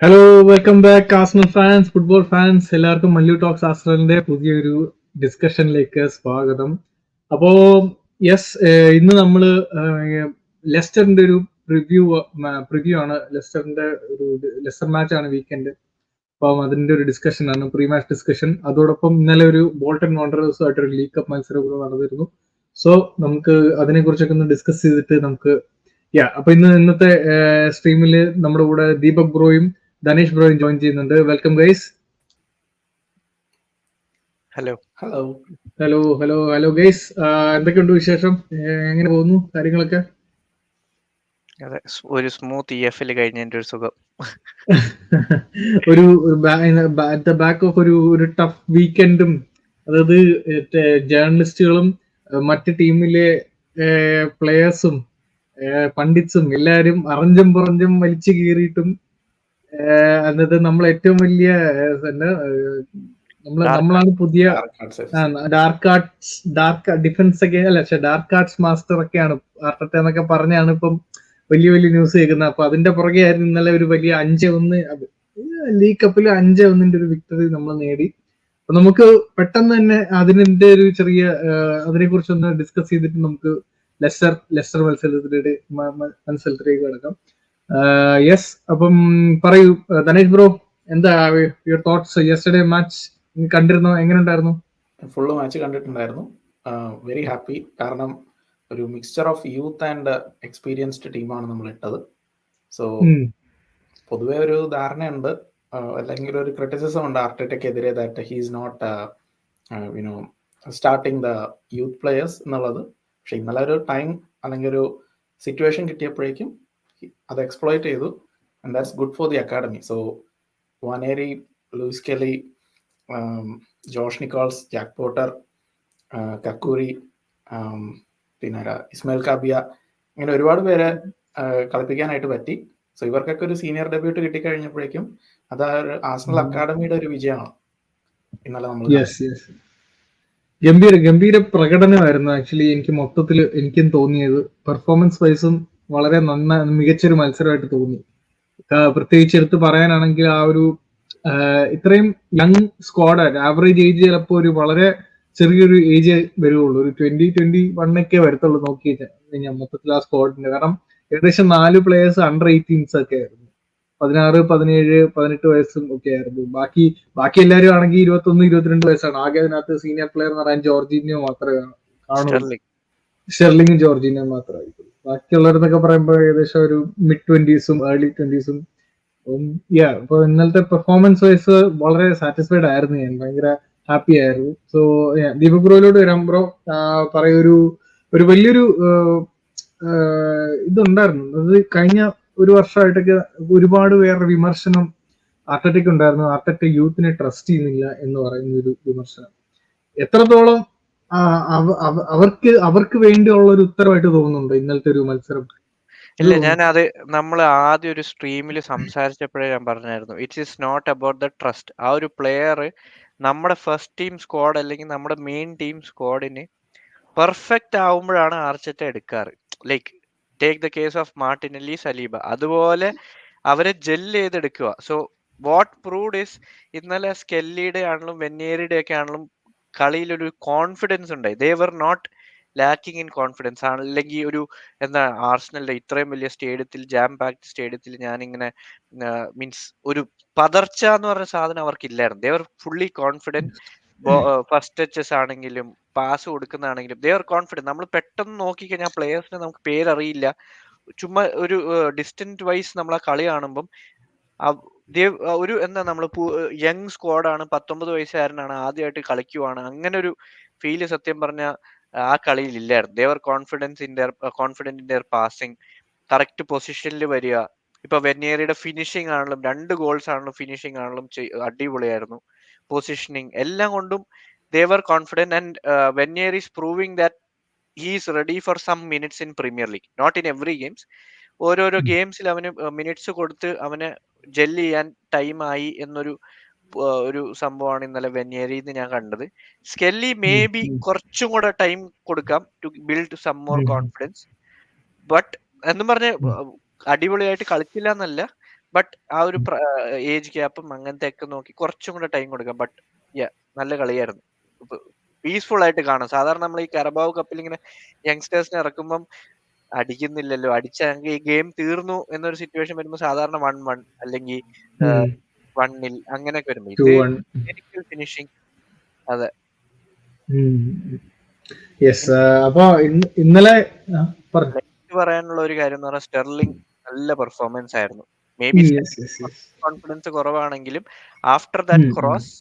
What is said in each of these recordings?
Hello, welcome back Arsenal fans, football fans. എല്ലാവർക്കും Mallu talks ആർസണലിന്റെ പുതിയൊരു ഡിസ്കഷനിലേക്ക് സ്വാഗതം. അപ്പോ യെസ്, ഇന്ന് നമ്മള് ലെസ്റ്ററിന്റെ ഒരു പ്രിവ്യൂ ആണ്. ലെസ്റ്റർ മാച്ച് ആണ് വീക്കെൻഡ്. അപ്പം അതിന്റെ ഒരു ഡിസ്കഷൻ ആണ്, പ്രീ മാച്ച് ഡിസ്കഷൻ. അതോടൊപ്പം ഇന്നലെ ഒരു ബോൾട്ടൺ വാണ്ടറേഴ്സും ആയിട്ട് ഒരു ലീഗ് കപ്പ് മത്സരം കൂടെ നടന്നിരുന്നു. സോ നമുക്ക് അതിനെ കുറിച്ചൊക്കെ ഒന്ന് ഡിസ്കസ് ചെയ്തിട്ട് നമുക്ക് അപ്പൊ ഇന്നത്തെ സ്ട്രീമിൽ നമ്മുടെ കൂടെ ദീപക് ബ്രോയും ധനേഷ് ബ്രോയും ജോയിൻ ചെയ്യുന്നുണ്ട്. Welcome guys. Hello hello hello hello hello guys. എന്തൊക്കെയുണ്ട് വിശേഷം? എങ്ങനെ പോകുന്നു കാര്യങ്ങളൊക്കെ? അതെ, ഒരു സ്മൂത്ത് EFL കഴിഞ്ഞതിന്റെ ഒരു സുഖം. ഒരു ബാക്ക് ഓഫ് ഒരു ടഫ് വീക്കെൻഡും, അതായത് ജേർണലിസ്റ്റുകളും മറ്റ് ടീമിലെ പ്ലെയേഴ്സും പണ്ഡിറ്റ്സും എല്ലാവരും അറിഞ്ഞും പുറഞ്ഞും വലിച്ചു കീറിയിട്ടും എന്നിട്ട് നമ്മൾ ഏറ്റവും വലിയ നമ്മളാണ് പുതിയ ഡാർക്ക് ഡിഫൻസ് ഒക്കെ അല്ല, ഡാർക്ക് ആർട്സ് മാസ്റ്റർ ഒക്കെയാണ് ആർട്ടറ്റ എന്നൊക്കെ പറഞ്ഞാണ് ഇപ്പം വലിയ വലിയ ന്യൂസ് കേൾക്കുന്നത്. അപ്പൊ അതിന്റെ പുറകെ ആയിരുന്നു ഇന്നലെ ഒരു വലിയ 5-1 ലീഗ് കപ്പിൽ 5-1 ഒരു വിക്ടറി നമ്മൾ നേടി. അപ്പൊ നമുക്ക് പെട്ടെന്ന് തന്നെ അതിന്റെ ഒരു ചെറിയ അതിനെ കുറിച്ചൊന്ന് ഡിസ്കസ് ചെയ്തിട്ട് നമുക്ക് ലെസ്റ്റർ മത്സരത്തിലേക്ക് കിടക്കാം. യെസ്, അപ്പം പറയൂ ധനേഷ് ബ്രോ, എന്താ യുവർ തോട്ട്സ്? യെസ്റ്റർഡേ മാച്ച് കണ്ടിരുന്നോ? എങ്ങനെ ഉണ്ടായിരുന്നു? ഫുള്ള് മാച്ച് കണ്ടിട്ടുണ്ടായിരുന്നു. Very happy. കാരണം ഒരു mixture of youth and experienced ടീമാണ് നമ്മൾ ഇട്ടത്. സോ പൊതുവെ ഒരു ധാരണയുണ്ട്, അല്ലെങ്കിൽ ഒരു ക്രിറ്റിസിസം ഉണ്ട് ആർട്ടറ്റയ്ക്കെതിരെ, that he's not you know starting the youth players എന്നുള്ളത്. പക്ഷെ ഇന്നലെ ഒരു ടൈം അല്ലെങ്കിൽ ഒരു സിറ്റുവേഷൻ കിട്ടിയപ്പോഴേക്കും അത് എക്സ്പ്ലോയിറ്റ് ചെയ്തു. And that's good for the academy. So Nwaneri, Lewis Kelly, Josh Nichols, Jack Porter, Kacurri, പിന്നെ ഇസ്മായിൽ കാബിയ, ഇങ്ങനെ ഒരുപാട് പേരെ കളിപ്പിക്കാനായിട്ട് പറ്റി. സോ ഇവർക്കൊക്കെ ഒരു സീനിയർ ഡെബ്യൂട്ട് കിട്ടിക്കഴിഞ്ഞപ്പോഴേക്കും അത് ആർസണൽ അക്കാഡമിയുടെ ഒരു വിജയമാണ് ഇന്നലെ നമ്മൾ. ഗംഭീര പ്രകടനമായിരുന്നു ആക്ച്വലി. എനിക്കും തോന്നിയത് പെർഫോമൻസ് വൈസും വളരെ മികച്ചൊരു മത്സരമായിട്ട് തോന്നി. പ്രത്യേകിച്ച് എടുത്ത് പറയാനാണെങ്കിൽ ആ ഒരു ഇത്രയും യങ് സ്ക്വാഡായിട്ട്, ആവറേജ് ഏജ് ചിലപ്പോൾ ഒരു വളരെ ചെറിയൊരു ഏജ് വരുള്ളൂ, ഒരു 20-21 വരത്തുള്ളൂ നോക്കി കഴിഞ്ഞാൽ മൊത്തത്തിൽ ആ സ്ക്വാഡിന്റെ. കാരണം ഏകദേശം 4 പ്ലേയേഴ്സ് അണ്ടർ 18s ഒക്കെ ആയിരുന്നു. 16, 17, 18 വയസ്സും ഒക്കെ ആയിരുന്നു. ബാക്കി എല്ലാവരും ആണെങ്കിൽ 21, 22 വയസ്സാണ്. ആകെ അതിനകത്ത് സീനിയർ പ്ലെയർ എന്ന് പറയാൻ ജോർജിനിയോ മാത്രമേ കാണുള്ളൂ. ഷെർലിങ്ങും ജോർജിനിയോ മാത്രമായിരിക്കും. ബാക്കിയുള്ളവരെന്നൊക്കെ പറയുമ്പോൾ ഏകദേശം ഒരു മിഡ് 20s ഏർലി 20s. അപ്പൊ ഇന്നലത്തെ പെർഫോമൻസ് വൈസ് വളരെ സാറ്റിസ്ഫൈഡ് ആയിരുന്നു ഞാൻ, ഭയങ്കര ഹാപ്പി ആയിരുന്നു. സോ ദീപക് ബ്രോയിലോട്ട് വരാം. ബ്രോ പറയൂ, ഒരു വലിയൊരു ഇതുണ്ടായിരുന്നു. അത് കഴിഞ്ഞ ഒരു വർഷമായിട്ടൊക്കെ ഒരുപാട് പേരുടെ വിമർശനം ആർട്ടറ്റയ്ക്ക് ഉണ്ടായിരുന്നു. ആർട്ടറ്റ യൂത്തിനെ ട്രസ്റ്റ് ചെയ്യുന്നില്ല എന്ന് പറയുന്ന ഒരു വിമർശനം എത്രത്തോളം അവർക്ക് വേണ്ടിയുള്ള ഒരു ഉത്തരവായിട്ട് തോന്നുന്നുണ്ടോ ഇന്നലത്തെ ഒരു മത്സരം? ഇല്ല, നമ്മൾ ആദ്യം ഒരു സ്ട്രീമിൽ സംസാരിച്ചപ്പോഴേ ഞാൻ പറഞ്ഞായിരുന്നു, it is not about the trust. ആ ഒരു പ്ലെയർ നമ്മുടെ ഫസ്റ്റ് ടീം സ്ക്വാഡ് അല്ലെങ്കിൽ നമ്മുടെ മെയിൻ ടീം സ്ക്വാഡിന് പെർഫെക്റ്റ് ആവുമ്പോഴാണ് ആർട്ടറ്റ എടുക്കാറ്. Like take the case of Martinelli, Saliba, അതുപോലെ അവരെ ജെല്ല് ചെയ്തെടുക്കുക. സോ വാട്ട് പ്രൂവ്ഡ് ഇസ് ഇന്നലെ സ്കെല്ലിയുടെ ആണെങ്കിലും വെന്നേരിയുടെ ഒക്കെ ആണെങ്കിലും കളിയിലൊരു കോൺഫിഡൻസ് ഉണ്ടായി. They were not lacking in confidence. അല്ലെങ്കിൽ ഒരു ആർസണലിന്റെ ഇത്രയും വലിയ സ്റ്റേഡിയത്തിൽ, ജാം പാക്ഡ് സ്റ്റേഡിയത്തിൽ ഞാനിങ്ങനെ മീൻസ് ഒരു പതർച്ച എന്ന് പറഞ്ഞ സാധനം അവർക്കില്ലായിരുന്നു. ദേ വർ ഫുള്ളി കോൺഫിഡൻറ്റ്. ഫസ്റ്റ് ടച്ചസ് ആണെങ്കിലും പാസ് കൊടുക്കുന്നതാണെങ്കിലും ദേ ആർ കോൺഫിഡൻറ്റ്. നമ്മൾ പെട്ടെന്ന് നോക്കിക്കഴിഞ്ഞാൽ പ്ലേയേഴ്സിനെ നമുക്ക് പേരറിയില്ല. ചുമ്മാ ഒരു ഡിസ്റ്റന്റ് വൈസ് നമ്മൾ ആ കളി കാണുമ്പം ഒരു നമ്മൾ യങ് സ്ക്വാഡാണ്, 19 വയസ്സുകാരനാണ്, ആദ്യമായിട്ട് കളിക്കുവാണ്, അങ്ങനെ ഒരു ഫീല് സത്യം പറഞ്ഞ ആ കളിയിൽ ഇല്ലായിരുന്നു. Devar confident in there passing, correct പൊസിഷനിൽ വരിക. ഇപ്പൊ വെന്നേരിയുടെ ഫിനിഷിംഗ് ആണെങ്കിലും 2 ഗോൾസ് ആണെങ്കിലും ഫിനിഷിംഗ് ആണെങ്കിലും അടിപൊളിയായിരുന്നു. പൊസിഷനിങ് എല്ലാം കൊണ്ടും they were confident. And Nwaneri is proving that he is ready for some minutes in Premier League, not in every games. ഓരോരോ ഗെയിംസിൽ അവന് മിനിറ്റ്സ് കൊടുത്ത് അവന് ജെല്ല് ചെയ്യാൻ ടൈമായി എന്നൊരു സംഭവമാണ് ഇന്നലെ വെന്നേരിന്ന് ഞാൻ കണ്ടത്. സ്കെല്ലി മേ ബി കുറച്ചും കൂടെ ടൈം കൊടുക്കാം to build some more confidence. But എന്നും പറഞ്ഞ് അടിപൊളിയായിട്ട് കളിച്ചില്ല എന്നല്ല, ബട്ട് ആ ഒരു ഏജ് ഗ്യാപ്പും അങ്ങനത്തെ ഒക്കെ നോക്കി കുറച്ചും കൂടെ ടൈം കൊടുക്കാം. ബട്ട് നല്ല കളിയായിരുന്നു. പീസ്ഫുൾ ആയിട്ട് കാണാം. സാധാരണ നമ്മൾ ഈ കരബാവ് കപ്പിൽ ഇങ്ങനെ യങ്സ്റ്റേഴ്സിനെ ഇറക്കുമ്പം അടിക്കുന്നില്ലല്ലോ, അടിച്ചെങ്കിൽ ഈ ഗെയിം തീർന്നു എന്നൊരു സിറ്റുവേഷൻ വരുമ്പോൾ സാധാരണ 1-1 അല്ലെങ്കിൽ 1-0 അങ്ങനെയൊക്കെ വരുമ്പോ ഇത് 2-1. ഫിനിഷിങ്. അതെ, യെസ്. അപ്പൊ ഇന്നലെ പറഞ്ഞു. എനിക്ക് പറയാനുള്ള ഒരു കാര്യം എന്ന് പറഞ്ഞാൽ സ്റ്റെർലിംഗ് നല്ല പെർഫോമൻസ് ആയിരുന്നു. മേ ബി കോൺഫിഡൻസ് കുറവാണെങ്കിലും ആഫ്റ്റർ ദാറ്റ് ക്രോസ്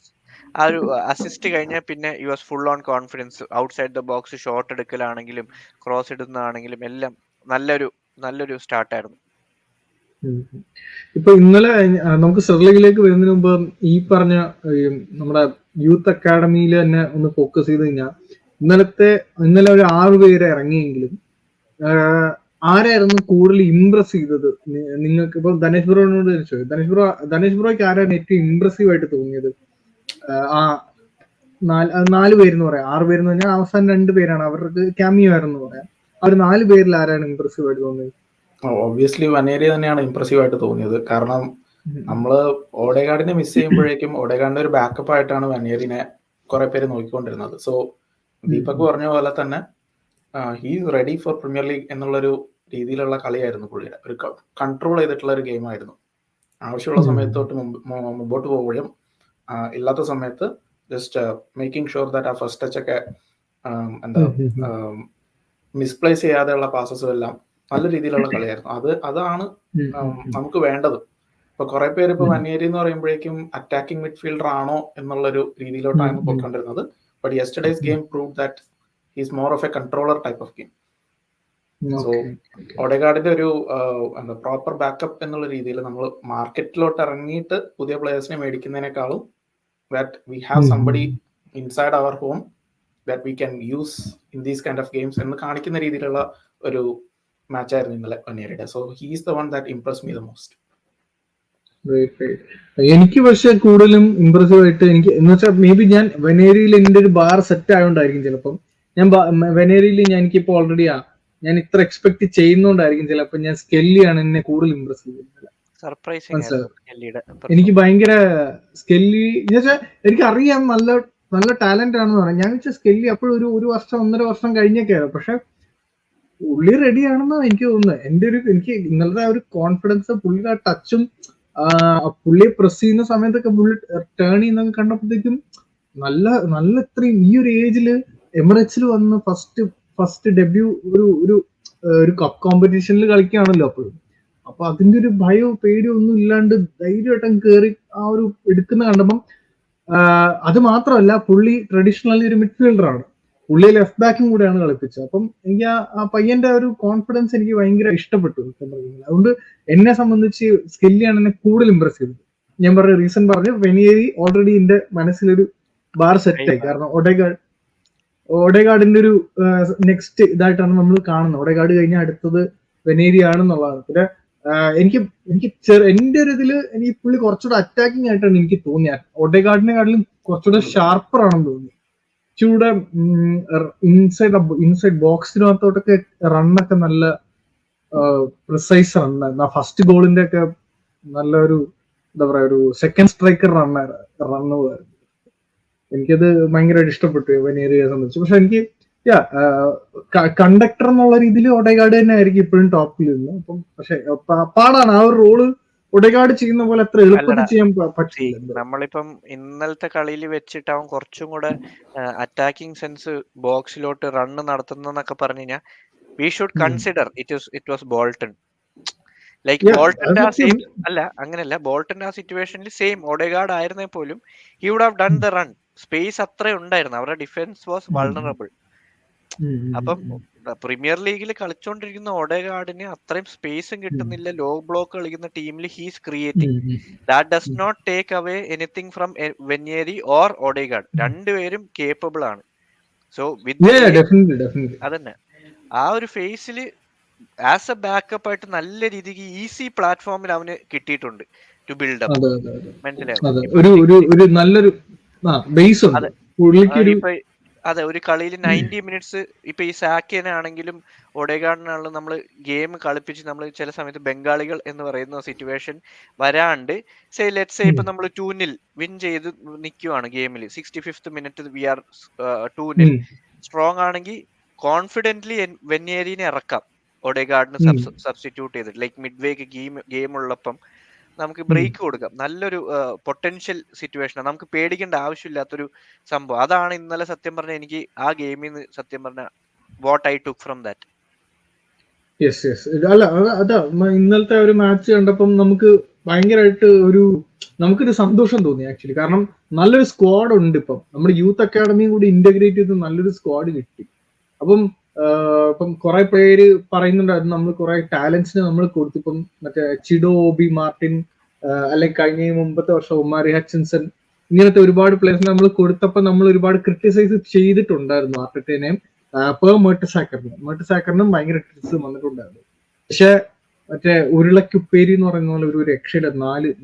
ആ ഒരു അസിസ്റ്റ് കഴിഞ്ഞാൽ പിന്നെ you was full on confidence. Outside the box shot എടുക്കലാണെങ്കിലും ക്രോസ് ഇടുന്നതാണെങ്കിലും എല്ലാം നല്ലൊരു സ്റ്റാർട്ടായിരുന്നു. ഇപ്പൊ ഇന്നലെ നമുക്ക് സ്റ്റെർലിംഗിലേക്ക് വരുന്നതിന് മുമ്പ് ഈ പറഞ്ഞ നമ്മുടെ യൂത്ത് അക്കാഡമിയിൽ തന്നെ ഒന്ന് ഫോക്കസ് ചെയ്ത് കഴിഞ്ഞാൽ ഇന്നലെ ഒരു 6 പേര് ഇറങ്ങിയെങ്കിലും ആരായിരുന്നു കൂടുതൽ ഇംപ്രസ് ചെയ്തത് നിങ്ങൾക്ക്? ഇപ്പൊ ധനേഷ് ബ്രോനോട് ചോദിച്ചു. ധനേഷ് ബ്രോയ്ക്ക് ആരാണ് ഏറ്റവും ഇംപ്രസീവ് ആയിട്ട് തോന്നിയത്? ആ 4 പേരെന്ന് പറയാം. 6 പേരെന്ന് പറഞ്ഞാൽ അവസാനം 2 പേരാണ് അവർക്ക് ക്യാമിയോ ആയിരുന്നു പറയാം. ആ ഒരു 4 പേരിൽ ആരാണ് ഇംപ്രസീവ് ആയിട്ട് തോന്നിയത്? ഒബ്വിയസ്ലി വനേരി തന്നെയാണ് ഇംപ്രസീവ് ആയിട്ട് തോന്നിയത്. കാരണം നമ്മള് ഓഡേഗാർഡിനെ മിസ് ചെയ്യുമ്പോഴേക്കും ഓഡേഗാർഡിന്റെ ഒരു ബാക്കപ്പ് ആയിട്ടാണ് വനേരിനെ കുറെ പേര് നോക്കിക്കൊണ്ടിരുന്നത്. സോ ദീപക് പറഞ്ഞ പോലെ തന്നെ he's ready for premier league എന്നുള്ളൊരു രീതിയിലുള്ള കളിയായിരുന്നു പുള്ളിയുടെ. ഒരു കൺട്രോൾ ചെയ്തിട്ടുള്ള ഒരു ഗെയിം ആയിരുന്നു. ആവശ്യമുള്ള സമയത്തോട്ട് മുമ്പോട്ട് പോവുകയും ഇല്ലാത്ത സമയത്ത് ജസ്റ്റ് മേക്കിംഗ് ഷുവർ ദാറ്റ് ആ ഫസ്റ്റ് ടച്ച് ഒക്കെ മിസ്പ്ലേസ് ചെയ്യാതെയുള്ള പാസസും എല്ലാം നല്ല രീതിയിലുള്ള കളിയായിരുന്നു. അതാണ് നമുക്ക് വേണ്ടത്. ഇപ്പൊ കുറെ പേര് ഇപ്പൊ വനേരി എന്ന് പറയുമ്പോഴേക്കും അറ്റാക്കിംഗ് മിഡ്ഫീൽഡർ ആണോ എന്നുള്ളൊരു രീതിയിലോട്ടാണ് പോയിക്കൊണ്ടിരുന്നത്. But yesterday's game prove that he's more of a controller type of game. So ഓഡേഗാർഡിന്റെ ഒരു പ്രോപ്പർ ബാക്കപ്പ് എന്നുള്ള രീതിയിൽ നമ്മൾ മാർക്കറ്റിലോട്ട് ഇറങ്ങിയിട്ട് പുതിയ പ്ലേയേഴ്സിനെ മേടിക്കുന്നതിനേക്കാളും that we have somebody inside our home that we can use in these kind of games എന്ന് കാണിക്കുന്ന രീതിയിലുള്ള ഒരു മാച്ച് ആയിരുന്നു ഇന്നലെ വനേരിയുടെ. So he is the one that impressed me the most. എനിക്ക് പക്ഷെ കൂടുതലും ഇംപ്രസീവ് ആയിട്ട് എനിക്ക് എന്ന് വെച്ചാൽ മേ ബി ഞാൻ വനേരിയിൽ എന്റെ ഒരു ബാർ സെറ്റ് ആയതുകൊണ്ടായിരിക്കും ചിലപ്പം ഞാൻ വനേരിയിൽ എനിക്കിപ്പോ ഓൾറെഡി ഞാൻ ഇത്ര എക്സ്പെക്ട് ചെയ്യുന്നോണ്ടായിരിക്കും ചിലപ്പോൾ ഞാൻ സ്കെല്ലിയാണ് എന്നെ കൂടുതൽ ഇംപ്രസ് ചെയ്തത്. എനിക്ക് ഭയങ്കര സ്കെല്ലി എന്ന് വെച്ചാൽ എനിക്കറിയാം നല്ല ടാലന്റ് ആണെന്ന് പറയാം. ഞാൻ വെച്ചാൽ സ്കെല്ലി അപ്പോഴും ഒരു വർഷം 1.5 വർഷം കഴിഞ്ഞൊക്കെ ആയിരുന്നു. പക്ഷെ പുള്ളി റെഡി ആണെന്നാണ് എനിക്ക് തോന്നുന്നത്. എനിക്ക് ഇന്നലത്തെ ഒരു കോൺഫിഡൻസ്, പുള്ളിയുടെ ആ ടച്ചും പുള്ളിയെ പ്രസ് ചെയ്യുന്ന സമയത്തൊക്കെ പുള്ളി ടേൺ ചെയ്യുന്നൊക്കെ കണ്ടപ്പോഴത്തേക്കും നല്ല ഇത്രയും ഈ ഒരു ഏജില് എമിറേറ്റ്സിൽ വന്ന് ഫസ്റ്റ് ഡെബ്യൂ ഒരു കപ്പ് കോമ്പറ്റീഷനിൽ കളിക്കുകയാണല്ലോ അപ്പോഴും. അപ്പൊ അതിന്റെ ഒരു ഭയവും പേടിയോ ഒന്നും ഇല്ലാണ്ട് ധൈര്യമായിട്ടും കയറി ആ ഒരു എടുക്കുന്ന കണ്ടപ്പം അത് മാത്രമല്ല പുള്ളി ട്രഡീഷണലി ഒരു മിഡ്ഫീൽഡറാണ്. പുള്ളി ലെഫ്റ്റ് ബാക്കും കൂടെയാണ് കളിപ്പിച്ചത്. അപ്പം എനിക്ക് ആ പയ്യന്റെ ഒരു കോൺഫിഡൻസ് എനിക്ക് ഭയങ്കര ഇഷ്ടപ്പെട്ടു. അതുകൊണ്ട് എന്നെ സംബന്ധിച്ച് സ്കെല്ലിയാണ് എന്നെ കൂടുതൽ ഇംപ്രസ് ചെയ്തത്. ഞാൻ പറഞ്ഞ റീസൺ പറഞ്ഞു, വെനേരി ഓൾറെഡി എന്റെ മനസ്സിലൊരു ബാർ സെറ്റായി. കാരണം ഓഡേഗാർഡിന്റെ ഒരു നെക്സ്റ്റ് ഇതായിട്ടാണ് നമ്മൾ കാണുന്നത്. ഓഡേഗാർഡ് കഴിഞ്ഞാൽ അടുത്തത് വെനേരി ആണെന്നുള്ളതാണ്. പിന്നെ എനിക്ക് എന്റെ ഒരു ഇതില് എനിക്ക് പുള്ളി കുറച്ചുകൂടെ അറ്റാക്കിംഗ് ആയിട്ടാണ് എനിക്ക് തോന്നിയത്. ഓഡേഗാർഡിനെക്കാട്ടിലും കുറച്ചുകൂടെ ഷാർപ്പർ ആണെന്ന് തോന്നി. കുറച്ചുകൂടെ ഇൻസൈഡ് ബോക്സിനകത്തോട്ടൊക്കെ റണ്ണൊക്കെ നല്ല പ്രിസൈസ് റണ്ണായിരുന്നു. ആ ഫസ്റ്റ് ഗോളിന്റെ ഒക്കെ നല്ലൊരു എന്താ പറയാ ഒരു സെക്കൻഡ് സ്ട്രൈക്കർ റണ്ണ് പോയായിരുന്നു. എനിക്കത് ഭയങ്കരമായിട്ട് ഇഷ്ടപ്പെട്ടു വെനേരിയെ സംബന്ധിച്ച്. പക്ഷെ എനിക്ക് കണ്ടക്ടർ എന്നുള്ള രീതിയിൽ ഒഡേഗാർഡ് തന്നെ ആയിരിക്കും ഇപ്പോഴും ടോപ്പിൽ നിന്ന്. അപ്പം പക്ഷെ പാടാണ് ആ ഒരു റോള് ഒഡേഗാർഡ് ചെയ്യുന്ന പോലെ അത്ര എളുപ്പത്തിൽ ചെയ്യാൻ പറ്റില്ല. നമ്മളിപ്പം ഇന്നലത്തെ കളിയിൽ വെച്ചിട്ട് അവൻ കുറച്ചും കൂടെ അറ്റാക്കിംഗ് സെൻസ് ബോക്സിലോട്ട് റണ്ണ് നടത്തുന്നൊക്കെ പറഞ്ഞു കഴിഞ്ഞാൽ we should consider it was Bolton. Like ബോൾട്ടന്റെ ആ സെയിം അല്ല, അങ്ങനെയല്ല, ബോൾട്ടന്റെ ആ സിറ്റുവേഷനിൽ സെയിം ഒഡേഗാർഡ് ആയിരുന്നേ പോലും he would have done the run. Space അത്ര ഉണ്ടായിരുന്നു. അവരുടെ ഡിഫൻസ് വാസ് വൾണറബിൾ. അപ്പം പ്രീമിയർ ലീഗിൽ കളിച്ചോണ്ടിരിക്കുന്ന ഒഡേഗാർഡിന് അത്രയും സ്പേസും കിട്ടുന്നില്ല. ലോ ബ്ലോക്ക് കളിക്കുന്ന ടീമിൽ he's creating. That does not take away anything from Nwaneri or Odegaard. രണ്ടുപേരും കേപ്പബിൾ ആണ്. സോ അതന്നെ ആ ഒരു ഫേസിൽ ആസ് എ ബാക്കപ്പ് ആയിട്ട് നല്ല രീതിക്ക് ഈസി പ്ലാറ്റ്ഫോമിൽ അവന് കിട്ടിയിട്ടുണ്ട് ടു ബിൽഡ് അപ്പ്. മനസ്സിലാവും. അതെ, ഒരു കളിയിൽ 90 മിനിറ്റ്സ് ഇപ്പൊ ഈ സാക്കിനെ ആണെങ്കിലും ഒഡേഗാർഡിനാണെങ്കിലും നമ്മൾ ഗെയിം കളിപ്പിച്ച് നമ്മൾ ചില സമയത്ത് ബംഗാളികൾ എന്ന് പറയുന്ന സിറ്റുവേഷൻ വരാണ്ട് ലെറ്റ്സ് സേ ഇപ്പൊ നമ്മൾ 2-0 വിൻ ചെയ്ത് നിൽക്കുവാണ് ഗെയിമിൽ 65th minute we are 2-0 strong ആണെങ്കിൽ കോൺഫിഡന്റ്ലി വെന്യേരിനെ ഇറക്കാം ഒഡേഗാർഡിന് സബ്സ്റ്റിറ്റ്യൂട്ട് ചെയ്തിട്ട് ലൈക്ക് മിഡ് വേക്ക് ഗെയിം ഉള്ളപ്പം നമുക്ക് ബ്രേക്ക് കൊടുക്കാം. നല്ലൊരു പൊട്ടൻഷ്യൽ സിറ്റുവേഷൻ, നമുക്ക് പേടിക്കേണ്ട ആവശ്യമില്ലാത്തൊരു സംഭവം. അതാണ് ഇന്നലെ സത്യം പറഞ്ഞ എനിക്ക് ആ ഗെയിമിൽ നിന്ന് സത്യം പറഞ്ഞ what I took from that. Yes yes അല്ല അതാ ഇന്നലത്തെ ഒരു മാച്ച് കണ്ടപ്പം നമുക്ക് ഭയങ്കരമായിട്ട് നമുക്കൊരു സന്തോഷം തോന്നി ആക്ച്വലി. കാരണം നല്ലൊരു സ്ക്വാഡ് ഉണ്ട് ഇപ്പം. നമ്മുടെ യൂത്ത് അക്കാഡമിയും കൂടി ഇന്റഗ്രേറ്റ് ചെയ്ത് നല്ലൊരു സ്ക്വാഡ് കിട്ടി. അപ്പം ഇപ്പം കുറെ പേര് പറയുന്നുണ്ടായിരുന്നു നമ്മൾ കുറെ ടാലൻസിന് നമ്മൾ കൊടുത്തു. ഇപ്പം മറ്റേ ചിഡോ, ഓബി മാർട്ടിൻ, അല്ലെങ്കിൽ കഴിഞ്ഞ മുമ്പത്തെ വർഷം ഒമാരി ഹച്ചിൻസൺ, ഇങ്ങനത്തെ ഒരുപാട് പ്ലേയേഴ്സിനെ നമ്മൾ കൊടുത്തപ്പോൾ നമ്മൾ ഒരുപാട് ക്രിട്ടിസൈസ് ചെയ്തിട്ടുണ്ടായിരുന്നു ആർട്ടറ്റേനെയും മെർട്ടസാക്കറിനും ഭയങ്കര ക്രിറ്റിസിസം വന്നിട്ടുണ്ടായിരുന്നു. പക്ഷെ മറ്റേ ഉരുളക്കുപ്പേരി എന്ന് പറയുന്ന പോലെ ഒരു രക്ഷയുടെ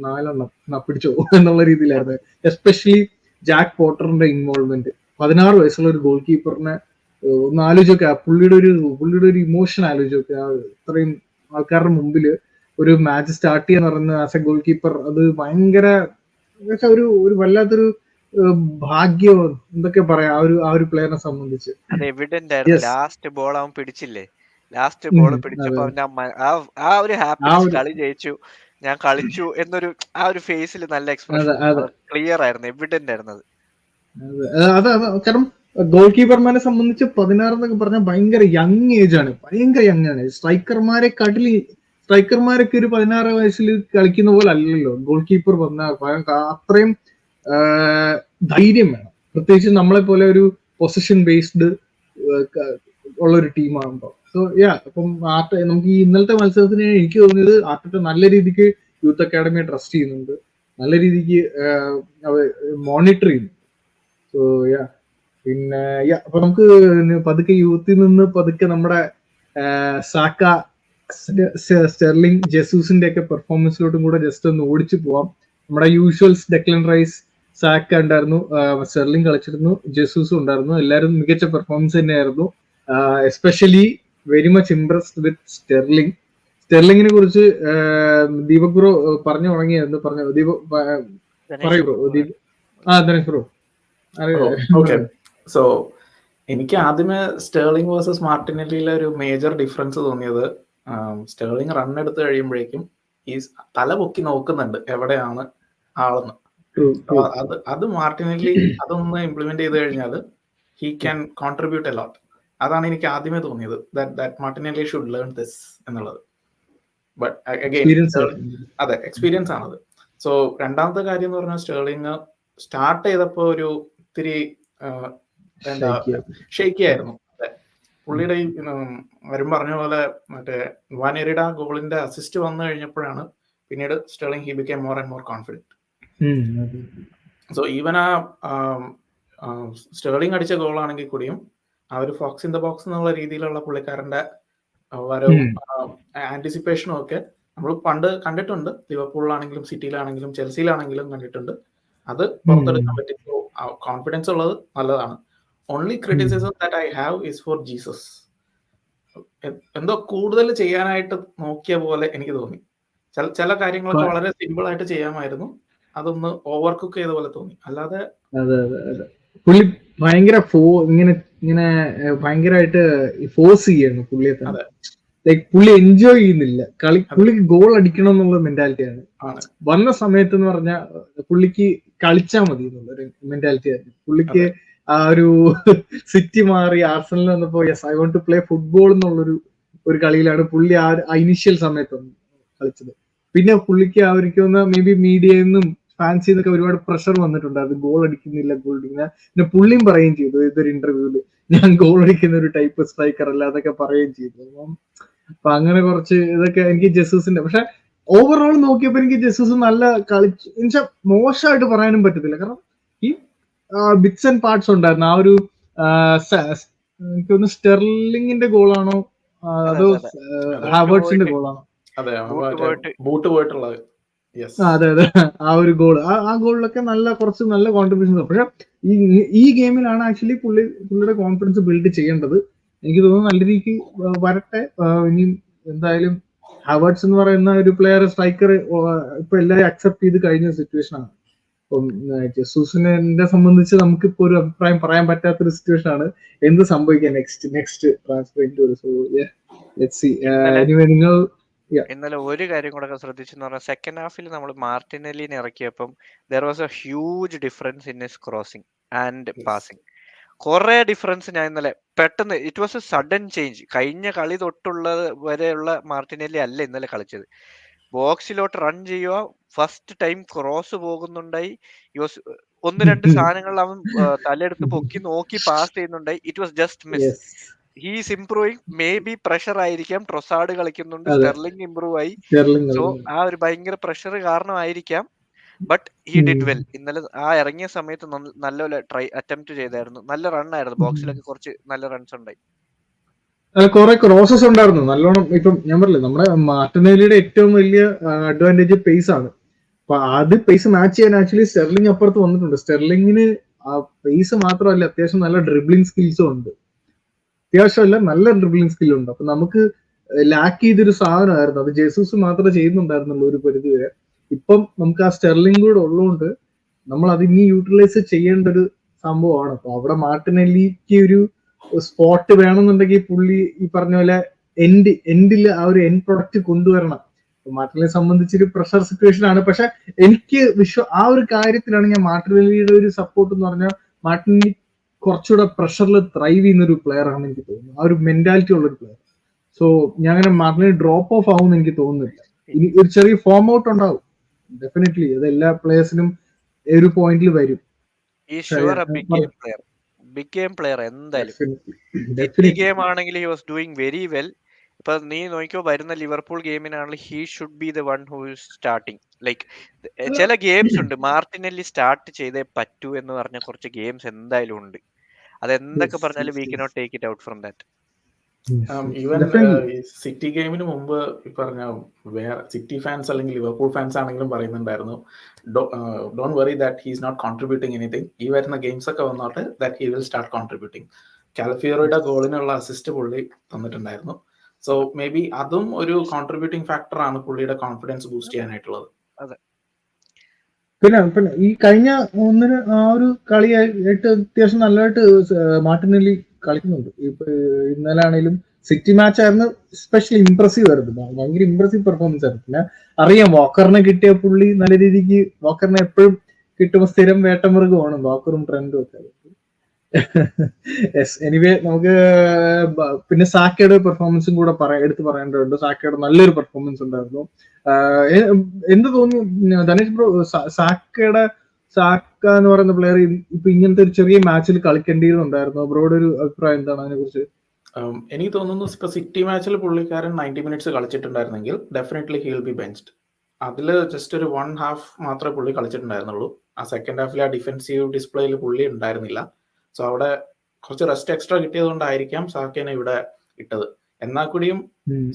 നാലെണ്ണം പിടിച്ചോ എന്നുള്ള രീതിയിലായിരുന്നു. Especially Jack പോട്ടറിന്റെ involvement. 16 വയസ്സുള്ള ഒരു ഗോൾ കീപ്പറിനെ ഒന്ന് ആലോചിച്ചോക്കെ, പുള്ളിയുടെ ഒരു ഇമോഷൻ ആലോചിച്ചോക്കെ. ഇത്രയും ആൾക്കാരുടെ മുമ്പിൽ ഒരു മാച്ച് സ്റ്റാർട്ട് ചെയ്യാന്ന് പറയുന്നത് ആസ് എ ഗോൾ കീപ്പർ, അത് ഭയങ്കര ഒരു വല്ലാത്തൊരു ഭാഗ്യം എന്തൊക്കെ പറയാം ആ ഒരു പ്ലെയറിനെ സംബന്ധിച്ച്. അത് എവിഡന്റ് ആയിരുന്നു. ലാസ്റ്റ് ബോൾ അവൻ പിടിച്ചില്ലേ, ലാസ്റ്റ് ബോൾ പിടിച്ചപ്പോ ആ ഒരു ഹാപ്പിനെസ്, കളി ജയിച്ചു, ഞാൻ കളിച്ചു എന്നൊരു ആ ഒരു ഫേസിൽ നല്ല എക്സ്പ്രഷൻ ക്ലിയർ ആയിരുന്നു, എവിഡന്റ് ആയിരുന്നത്. കാരണം ഗോൾ കീപ്പർമാരെ സംബന്ധിച്ച് 16 എന്നൊക്കെ പറഞ്ഞാൽ ഭയങ്കര യങ് ഏജ് ആണ്, ഭയങ്കര യങ് ആണ്. സ്ട്രൈക്കർമാരൊക്കെ ഒരു 16 വയസ്സിൽ കളിക്കുന്ന പോലെ അല്ലല്ലോ ഗോൾ കീപ്പർ പറഞ്ഞാൽ. അത്രയും ധൈര്യം വേണം, പ്രത്യേകിച്ച് നമ്മളെ പോലെ ഒരു പൊസിഷൻ ബേസ്ഡ് ഉള്ള ഒരു ടീമാകുമ്പോൾ. സോ അപ്പം നമുക്ക് ഈ ഇന്നലത്തെ മത്സരത്തിന് എനിക്ക് തോന്നിയത് ആർട്ടറ്റ നല്ല രീതിക്ക് യൂത്ത് അക്കാഡമിയെ ട്രസ്റ്റ് ചെയ്യുന്നുണ്ട്, നല്ല രീതിക്ക് മോണിറ്റർ ചെയ്യുന്നു. സോ പിന്നെ അപ്പൊ നമുക്ക് പതുക്കെ യൂത്തിൽ നിന്ന് പതുക്കെ നമ്മുടെ സാക്ക, സ്റ്റെർലിംഗ്, ജെസൂസിന്റെ ഒക്കെ പെർഫോമൻസിലോട്ടും കൂടെ ജസ്റ്റ് ഒന്ന് ഓടിച്ചു പോവാം. നമ്മുടെ യൂഷ്വൽസ് ഡെക്ലൻ റൈസ്, സാക്ക ഉണ്ടായിരുന്നു, സ്റ്റെർലിംഗ് കളിച്ചിരുന്നു, ജെസൂസും ഉണ്ടായിരുന്നു. എല്ലാവരും മികച്ച പെർഫോമൻസ് തന്നെയായിരുന്നു. Especially very much impressed with സ്റ്റെർലിംഗിനെ കുറിച്ച് ദീപക് ബ്രോ പറഞ്ഞു തുടങ്ങിയായിരുന്നു. പറയൂ ബ്രോ. ധനേഷ് ബ്രോ. സോ എനിക്ക് ആദ്യമേ സ്റ്റേർലിംഗ് വേഴ്സസ് മാർട്ടിനെല്ലിയിലെ ഒരു മേജർ ഡിഫറൻസ് തോന്നിയത്, സ്റ്റേർലിംഗ് റൺ എടുത്ത് കഴിയുമ്പോഴേക്കും ഈ തല പൊക്കി നോക്കുന്നുണ്ട് എവിടെയാണ് ആളെന്ന്. അത് മാർട്ടിനെല്ലി അതൊന്ന് ഇംപ്ലിമെന്റ് ചെയ്ത് കഴിഞ്ഞാൽ he can contribute a lot. അതാണ് എനിക്ക് ആദ്യമേ തോന്നിയത്, that Martinelli should learn this എന്നുള്ളത്. ബട്ട് അഗൈൻ അതെ, എക്സ്പീരിയൻസ് ആണത്. സോ രണ്ടാമത്തെ കാര്യം എന്ന് പറഞ്ഞാൽ, സ്റ്റേർലിംഗ് സ്റ്റാർട്ട് ചെയ്തപ്പോ ഒരു ഇത്തിരി എന്താ ഷേക്കി ആയിരുന്നു. പുള്ളിയുടെ ഈ വരും പറഞ്ഞ പോലെ മറ്റേ വാനേരിയുടെ ആ ഗോളിന്റെ അസിസ്റ്റ് വന്നു കഴിഞ്ഞപ്പോഴാണ് പിന്നീട് sterling he became more and more confident. So even sterling അടിച്ച ഗോളാണെങ്കിൽ കൂടിയും ആ ഒരു ഫോക്സ് ഇൻ ദ ബോക്സ് എന്നുള്ള രീതിയിലുള്ള പുള്ളിക്കാരന്റെ വരവും ആന്റിസിപ്പേഷനും ഒക്കെ നമ്മൾ പണ്ട് കണ്ടിട്ടുണ്ട്. ലിവർപൂളിലാണെങ്കിലും സിറ്റിയിലാണെങ്കിലും ചെൽസിയിലാണെങ്കിലും കണ്ടിട്ടുണ്ട്. അത് പുറത്തെടുക്കാൻ പറ്റും. കോൺഫിഡൻസ് ഉള്ളത് നല്ലതാണ്. Only criticism that I have is four Jesus. എന്തോ കൂടുതൽ ചെയ്യാനായിട്ട് നോക്കിയ പോലെ എനിക്ക് തോന്നി. ചില കാര്യങ്ങളൊക്കെ വളരെ സിമ്പിൾ ആയിട്ട് ചെയ്യാമായിരുന്നു, അതൊന്ന് ഓവർ കുക്ക് ചെയ്ത പോലെ തോന്നി. അല്ലാതെ പുള്ളി ഭയങ്കര ഇങ്ങനെ ഭയങ്കരമായിട്ട് ഫോഴ്സ് ചെയ്യാണ് പുള്ളിയെ തന്നെ. ലൈക് പുള്ളി എൻജോയ് ചെയ്യുന്നില്ല പുള്ളിക്ക് ഗോൾ അടിക്കണം എന്നുള്ള മെന്റാലിറ്റിയാണ് വന്ന സമയത്ത്. എന്ന് പറഞ്ഞാൽ പുള്ളിക്ക് കളിച്ചാൽ മതി എന്നുള്ളൊരു മെന്റാലിറ്റി ആയിരുന്നു പുള്ളിക്ക്. ആ ഒരു സിറ്റി മാറി ആർസണലിൽ വന്നപ്പോ yes I want to play football എന്നുള്ളൊരു കളിയിലാണ് പുള്ളി ആ ഇനിഷ്യൽ സമയത്ത് കളിച്ചത്. പിന്നെ പുള്ളിക്ക് അവർക്ക് മേ ബി മീഡിയയിൽ നിന്നും ഫാൻസിൽ നിന്നൊക്കെ ഒരുപാട് പ്രഷർ വന്നിട്ടുണ്ട്, അത് ഗോൾ അടിക്കുന്നില്ല. പിന്നെ പുള്ളിയും പറയുകയും ചെയ്തു ഇതൊരു ഇന്റർവ്യൂല്, ഞാൻ ഗോൾ അടിക്കുന്ന ഒരു ടൈപ്പ് സ്ട്രൈക്കർ അല്ല അതൊക്കെ പറയുകയും ചെയ്തു. അപ്പൊ അങ്ങനെ കുറച്ച് ഇതൊക്കെ എനിക്ക് ജെസൂസിന്റെ, പക്ഷെ ഓവറോൾ നോക്കിയപ്പോ എനിക്ക് ജെസൂസ് നല്ല കളിച്ചു. എന്നുവെച്ചാൽ മോശമായിട്ട് പറയാനും പറ്റത്തില്ല, കാരണം ഈ ബിറ്റ്സ് ആൻഡ് പാർട്സ് ഉണ്ടായിരുന്നു. ആ ഒരു എനിക്കൊന്ന് സ്റ്റെർലിംഗിന്റെ ഗോളാണോ അതോ ഹാവേർട്സിന്റെ ഗോളാണോ? ബൂട്ട് പോയിട്ടുള്ളത്. യെസ്. അതെ അതെ, ആ ഒരു ഗോൾ, ആ ഗോളിലൊക്കെ കുറച്ച് നല്ല കോൺട്രിബ്യൂഷൻസ്. പക്ഷെ ഈ ഗെയിമിലാണ് ആക്ച്വലി പുള്ളിയുടെ കോൺഫിഡൻസ് ബിൽഡ് ചെയ്യേണ്ടത്. എനിക്ക് തോന്നുന്നു നല്ല രീതിക്ക് വരട്ടെ. ഇനിയും എന്തായാലും ഹവേർട്സ് എന്ന് പറയുന്ന ഒരു പ്ലെയർ, സ്ട്രൈക്കർ ഇപ്പൊ എല്ലാവരും അക്സെപ്റ്റ് ചെയ്ത് കഴിഞ്ഞ സിറ്റുവേഷൻ ആണ്. അപ്പം ജെസൂസിനെ സംബന്ധിച്ച് നമുക്കിപ്പോ ഒരു അഭിപ്രായം പറയാൻ പറ്റാത്തൊരു സിറ്റുവേഷൻ ആണ്. എന്ത് സംഭവിക്കാം next transfer. So let's see. Anyway നിങ്ങൾ ഇന്നലെ ഒരു കാര്യം കൂടെ ശ്രദ്ധിച്ചെന്ന് പറഞ്ഞാൽ സെക്കൻഡ് ഹാഫിൽ നമ്മൾ മാർട്ടിനെല്ലിനെ ഇറക്കിയപ്പം there was a huge difference in his crossing and passing. കുറെ ഡിഫറൻസ് ഞാൻ ഇന്നലെ പെട്ടെന്ന്, it was a sudden change. കഴിഞ്ഞ കളി തൊട്ടുള്ളത് വരെയുള്ള മാർട്ടിനെല്ലി അല്ല ഇന്നലെ കളിച്ചത്. ബോക്സിലോട്ട് റൺ ചെയ്യുക, ഫസ്റ്റ് ടൈം ക്രോസ് പോകുന്നുണ്ടായി, ഒന്ന് രണ്ട് സാധനങ്ങൾ അവൻ തലയെടുത്ത് പൊക്കി നോക്കി പാസ് ചെയ്യുന്നുണ്ടായി. It was just miss. He's improving. Maybe pressure ആയിരിക്കാം, ട്രൊസാർഡ് കളിക്കുന്നുണ്ട്, സ്റ്റെർലിംഗ് ഇംപ്രൂവ് ആയി. സോ ആ ഒരു ഭയങ്കര pressure കാരണമായിരിക്കാം. But he did well. ഇന്നലെ ആ ഇറങ്ങിയ സമയത്ത് നല്ലപോലെ അറ്റംപ്റ്റ് ചെയ്തായിരുന്നു. നല്ല റൺ ആയിരുന്നു, ബോക്സിലൊക്കെ കുറച്ച് നല്ല റൺസ് ഉണ്ടായി. കുറെ ക്രോസസ് ഉണ്ടായിരുന്നു നല്ലോണം. ഇപ്പം ഞാൻ പറഞ്ഞില്ലേ, നമ്മുടെ മാർട്ടിനെല്ലിയുടെ ഏറ്റവും വലിയ അഡ്വാൻറ്റേജ് പേസ് ആണ്. അപ്പൊ അത് പേസ് മാച്ച് ചെയ്യാൻ ആക്ച്വലി സ്റ്റെർലിംഗ് അപ്പുറത്ത് വന്നിട്ടുണ്ട്. സ്റ്റെർലിംഗിന് ആ പേസ് മാത്രമല്ല, അത്യാവശ്യം നല്ല ഡ്രിബ്ലിംഗ് സ്കിൽസും ഉണ്ട്. അത്യാവശ്യമല്ല, നല്ല ഡ്രിബ്ലിംഗ് സ്കില്ലുണ്ട്. അപ്പൊ നമുക്ക് ലാക്ക് ചെയ്തൊരു സാധനമായിരുന്നു അത്. ജെസൂസ് മാത്രമേ ചെയ്യുന്നുണ്ടായിരുന്നുള്ളൂ ഒരു പരിധി വരെ. ഇപ്പം നമുക്ക് ആ സ്റ്റെർലിംഗ് കൂടെ ഉള്ളതുകൊണ്ട് നമ്മൾ അത് ഇനി യൂട്ടിലൈസ് ചെയ്യേണ്ട ഒരു സംഭവമാണ്. അപ്പൊ അവിടെ മാർട്ടിനെല്ലിക്ക് ഒരു സ്പോട്ട് വേണമെന്നുണ്ടെങ്കിൽ പുള്ളി ഈ പറഞ്ഞ പോലെ എൻഡിൽ ആ ഒരു എൻഡ് പ്രൊഡക്റ്റ് കൊണ്ടുവരണം. മാർട്ടിനെ സംബന്ധിച്ചൊരു പ്രഷർ സിറ്റുവേഷൻ ആണ്. പക്ഷെ എനിക്ക് ആ ഒരു കാര്യത്തിലാണ് ഞാൻ മാർട്ടിനെല്ലിയുടെ ഒരു സപ്പോർട്ട് എന്ന് പറഞ്ഞാൽ, മാർട്ടിനെല്ലി കുറച്ചുകൂടെ പ്രഷറിൽ ത്രൈവ് ചെയ്യുന്ന ഒരു പ്ലെയർ ആണ് എനിക്ക് തോന്നുന്നു. ആ ഒരു മെന്റാലിറ്റി ഉള്ള ഒരു പ്ലെയർ. സോ ഞാൻ അങ്ങനെ മാർട്ടിനെല്ലി ഡ്രോപ്പ് ഓഫ് ആവും എനിക്ക് തോന്നുന്നില്ല. ഇനി ഒരു ചെറിയ ഫോം ഔട്ട് ഉണ്ടാവും ഡെഫിനറ്റ്ലി. അത് എല്ലാ പ്ലേയേഴ്സിനും ഒരു പോയിന്റിൽ വരും. ബിഗ് ഗെയിം പ്ലെയർ എന്തായാലും. ഗെയിം ആണെങ്കിൽ he was doing very well. ഇപ്പൊ നീ നോക്കിയോ, വരുന്ന ലിവർപൂൾ ഗെയിമിനാണെങ്കിൽ he should be the one who is starting. Like ചില ഗെയിംസ് ഉണ്ട് മാർട്ടിനെല്ലി സ്റ്റാർട്ട് ചെയ്തേ പറ്റൂ എന്ന് പറഞ്ഞ കുറച്ച് ഗെയിംസ് എന്തായാലും ഉണ്ട്. അതെന്തൊക്കെ പറഞ്ഞാലും we cannot take it out from that. Even City ഗെയിമിന് മുമ്പ് ഈ പറഞ്ഞ വേറെ സിറ്റി ഫാൻസ് അല്ലെങ്കിൽ ലിവർപൂൾ ഫാൻസ് ആണെങ്കിലും പറയുന്നുണ്ടായിരുന്നു, don't worry that he is not contributing anything. ഈ വരുന്ന ഗെയിംസ് ഒക്കെ വന്നോട്ടെ, that he will start contributing. കാൽഫിയോറിയുടെ ഗോളിനുള്ള അസിസ്റ്റ് പുള്ളി തന്നിട്ടുണ്ടായിരുന്നു. സോ മേ ബി അതും ഒരു കോൺട്രിബ്യൂട്ടിങ് ഫാക്ടർ ആണ് പുള്ളിയുടെ കോൺഫിഡൻസ് ബൂസ്റ്റ് ചെയ്യാനായിട്ടുള്ളത്. പിന്നെ ഈ കഴിഞ്ഞ ആ ഒരു കളിയായിട്ട് അത്യാവശ്യം നല്ലതായിട്ട് മാർട്ടിനെല്ലി കളിക്കുന്നുണ്ട്. ഇപ്പൊ ഇന്നലെ ആണെങ്കിലും സിറ്റി മാച്ച് ആയിരുന്നു സ്പെഷ്യലി ഇംപ്രസീവ് ആയിരുന്നു. ഭയങ്കര ഇംപ്രസീവ് പെർഫോമൻസ് ആയിരുന്നു. പിന്നെ അറിയാം, വാക്കറിനെ കിട്ടിയ പുള്ളി നല്ല രീതിക്ക്, വാക്കറിനെ എപ്പോഴും കിട്ടുമ്പോൾ സ്ഥിരം വേട്ടമൃഗമാണ് വാക്കറും ട്രെൻഡും ഒക്കെ. എനിവേ നമുക്ക് പിന്നെ സാക്കയുടെ പെർഫോമൻസും കൂടെ എടുത്ത് പറയേണ്ടതുണ്ട്. സാക്കയുടെ നല്ലൊരു പെർഫോമൻസ് ഉണ്ടായിരുന്നു. എന്ത് തോന്നുന്നു ധനേഷ് ബ്രോ, സാക്ക എന്ന് പറയുന്ന പ്ലെയർ ഇപ്പൊ ഇങ്ങനത്തെ ഒരു ചെറിയ മാച്ചിൽ കളിക്കേണ്ടിയിരുന്നുണ്ടായിരുന്നു? ബ്രോയുടെ ഒരു അഭിപ്രായം എന്താണ് അതിനെ കുറിച്ച്? എനിക്ക് തോന്നുന്നു ഇപ്പൊ സിറ്റി മാച്ചിൽ പുള്ളിക്കാരൻ 90 മിനിറ്റ്സ് കളിച്ചിട്ടുണ്ടായിരുന്നെങ്കിൽ definitely he will be benched. അതിൽ ജസ്റ്റ് ഒരു 1/2 മാത്രമേ പുള്ളി കളിച്ചിട്ടുണ്ടായിരുന്നുള്ളൂ. ആ സെക്കൻഡ് ഹാഫിൽ ആ ഡിഫൻസീവ് ഡിസ്പ്ലേയിൽ പുള്ളി ഉണ്ടായിരുന്നില്ല. സോ അവിടെ കുറച്ച് റെസ്റ്റ് എക്സ്ട്രാ കിട്ടിയത് കൊണ്ടായിരിക്കാം സാക്കേനെ ഇവിടെ ഇട്ടത്. എന്നാൽ കൂടിയും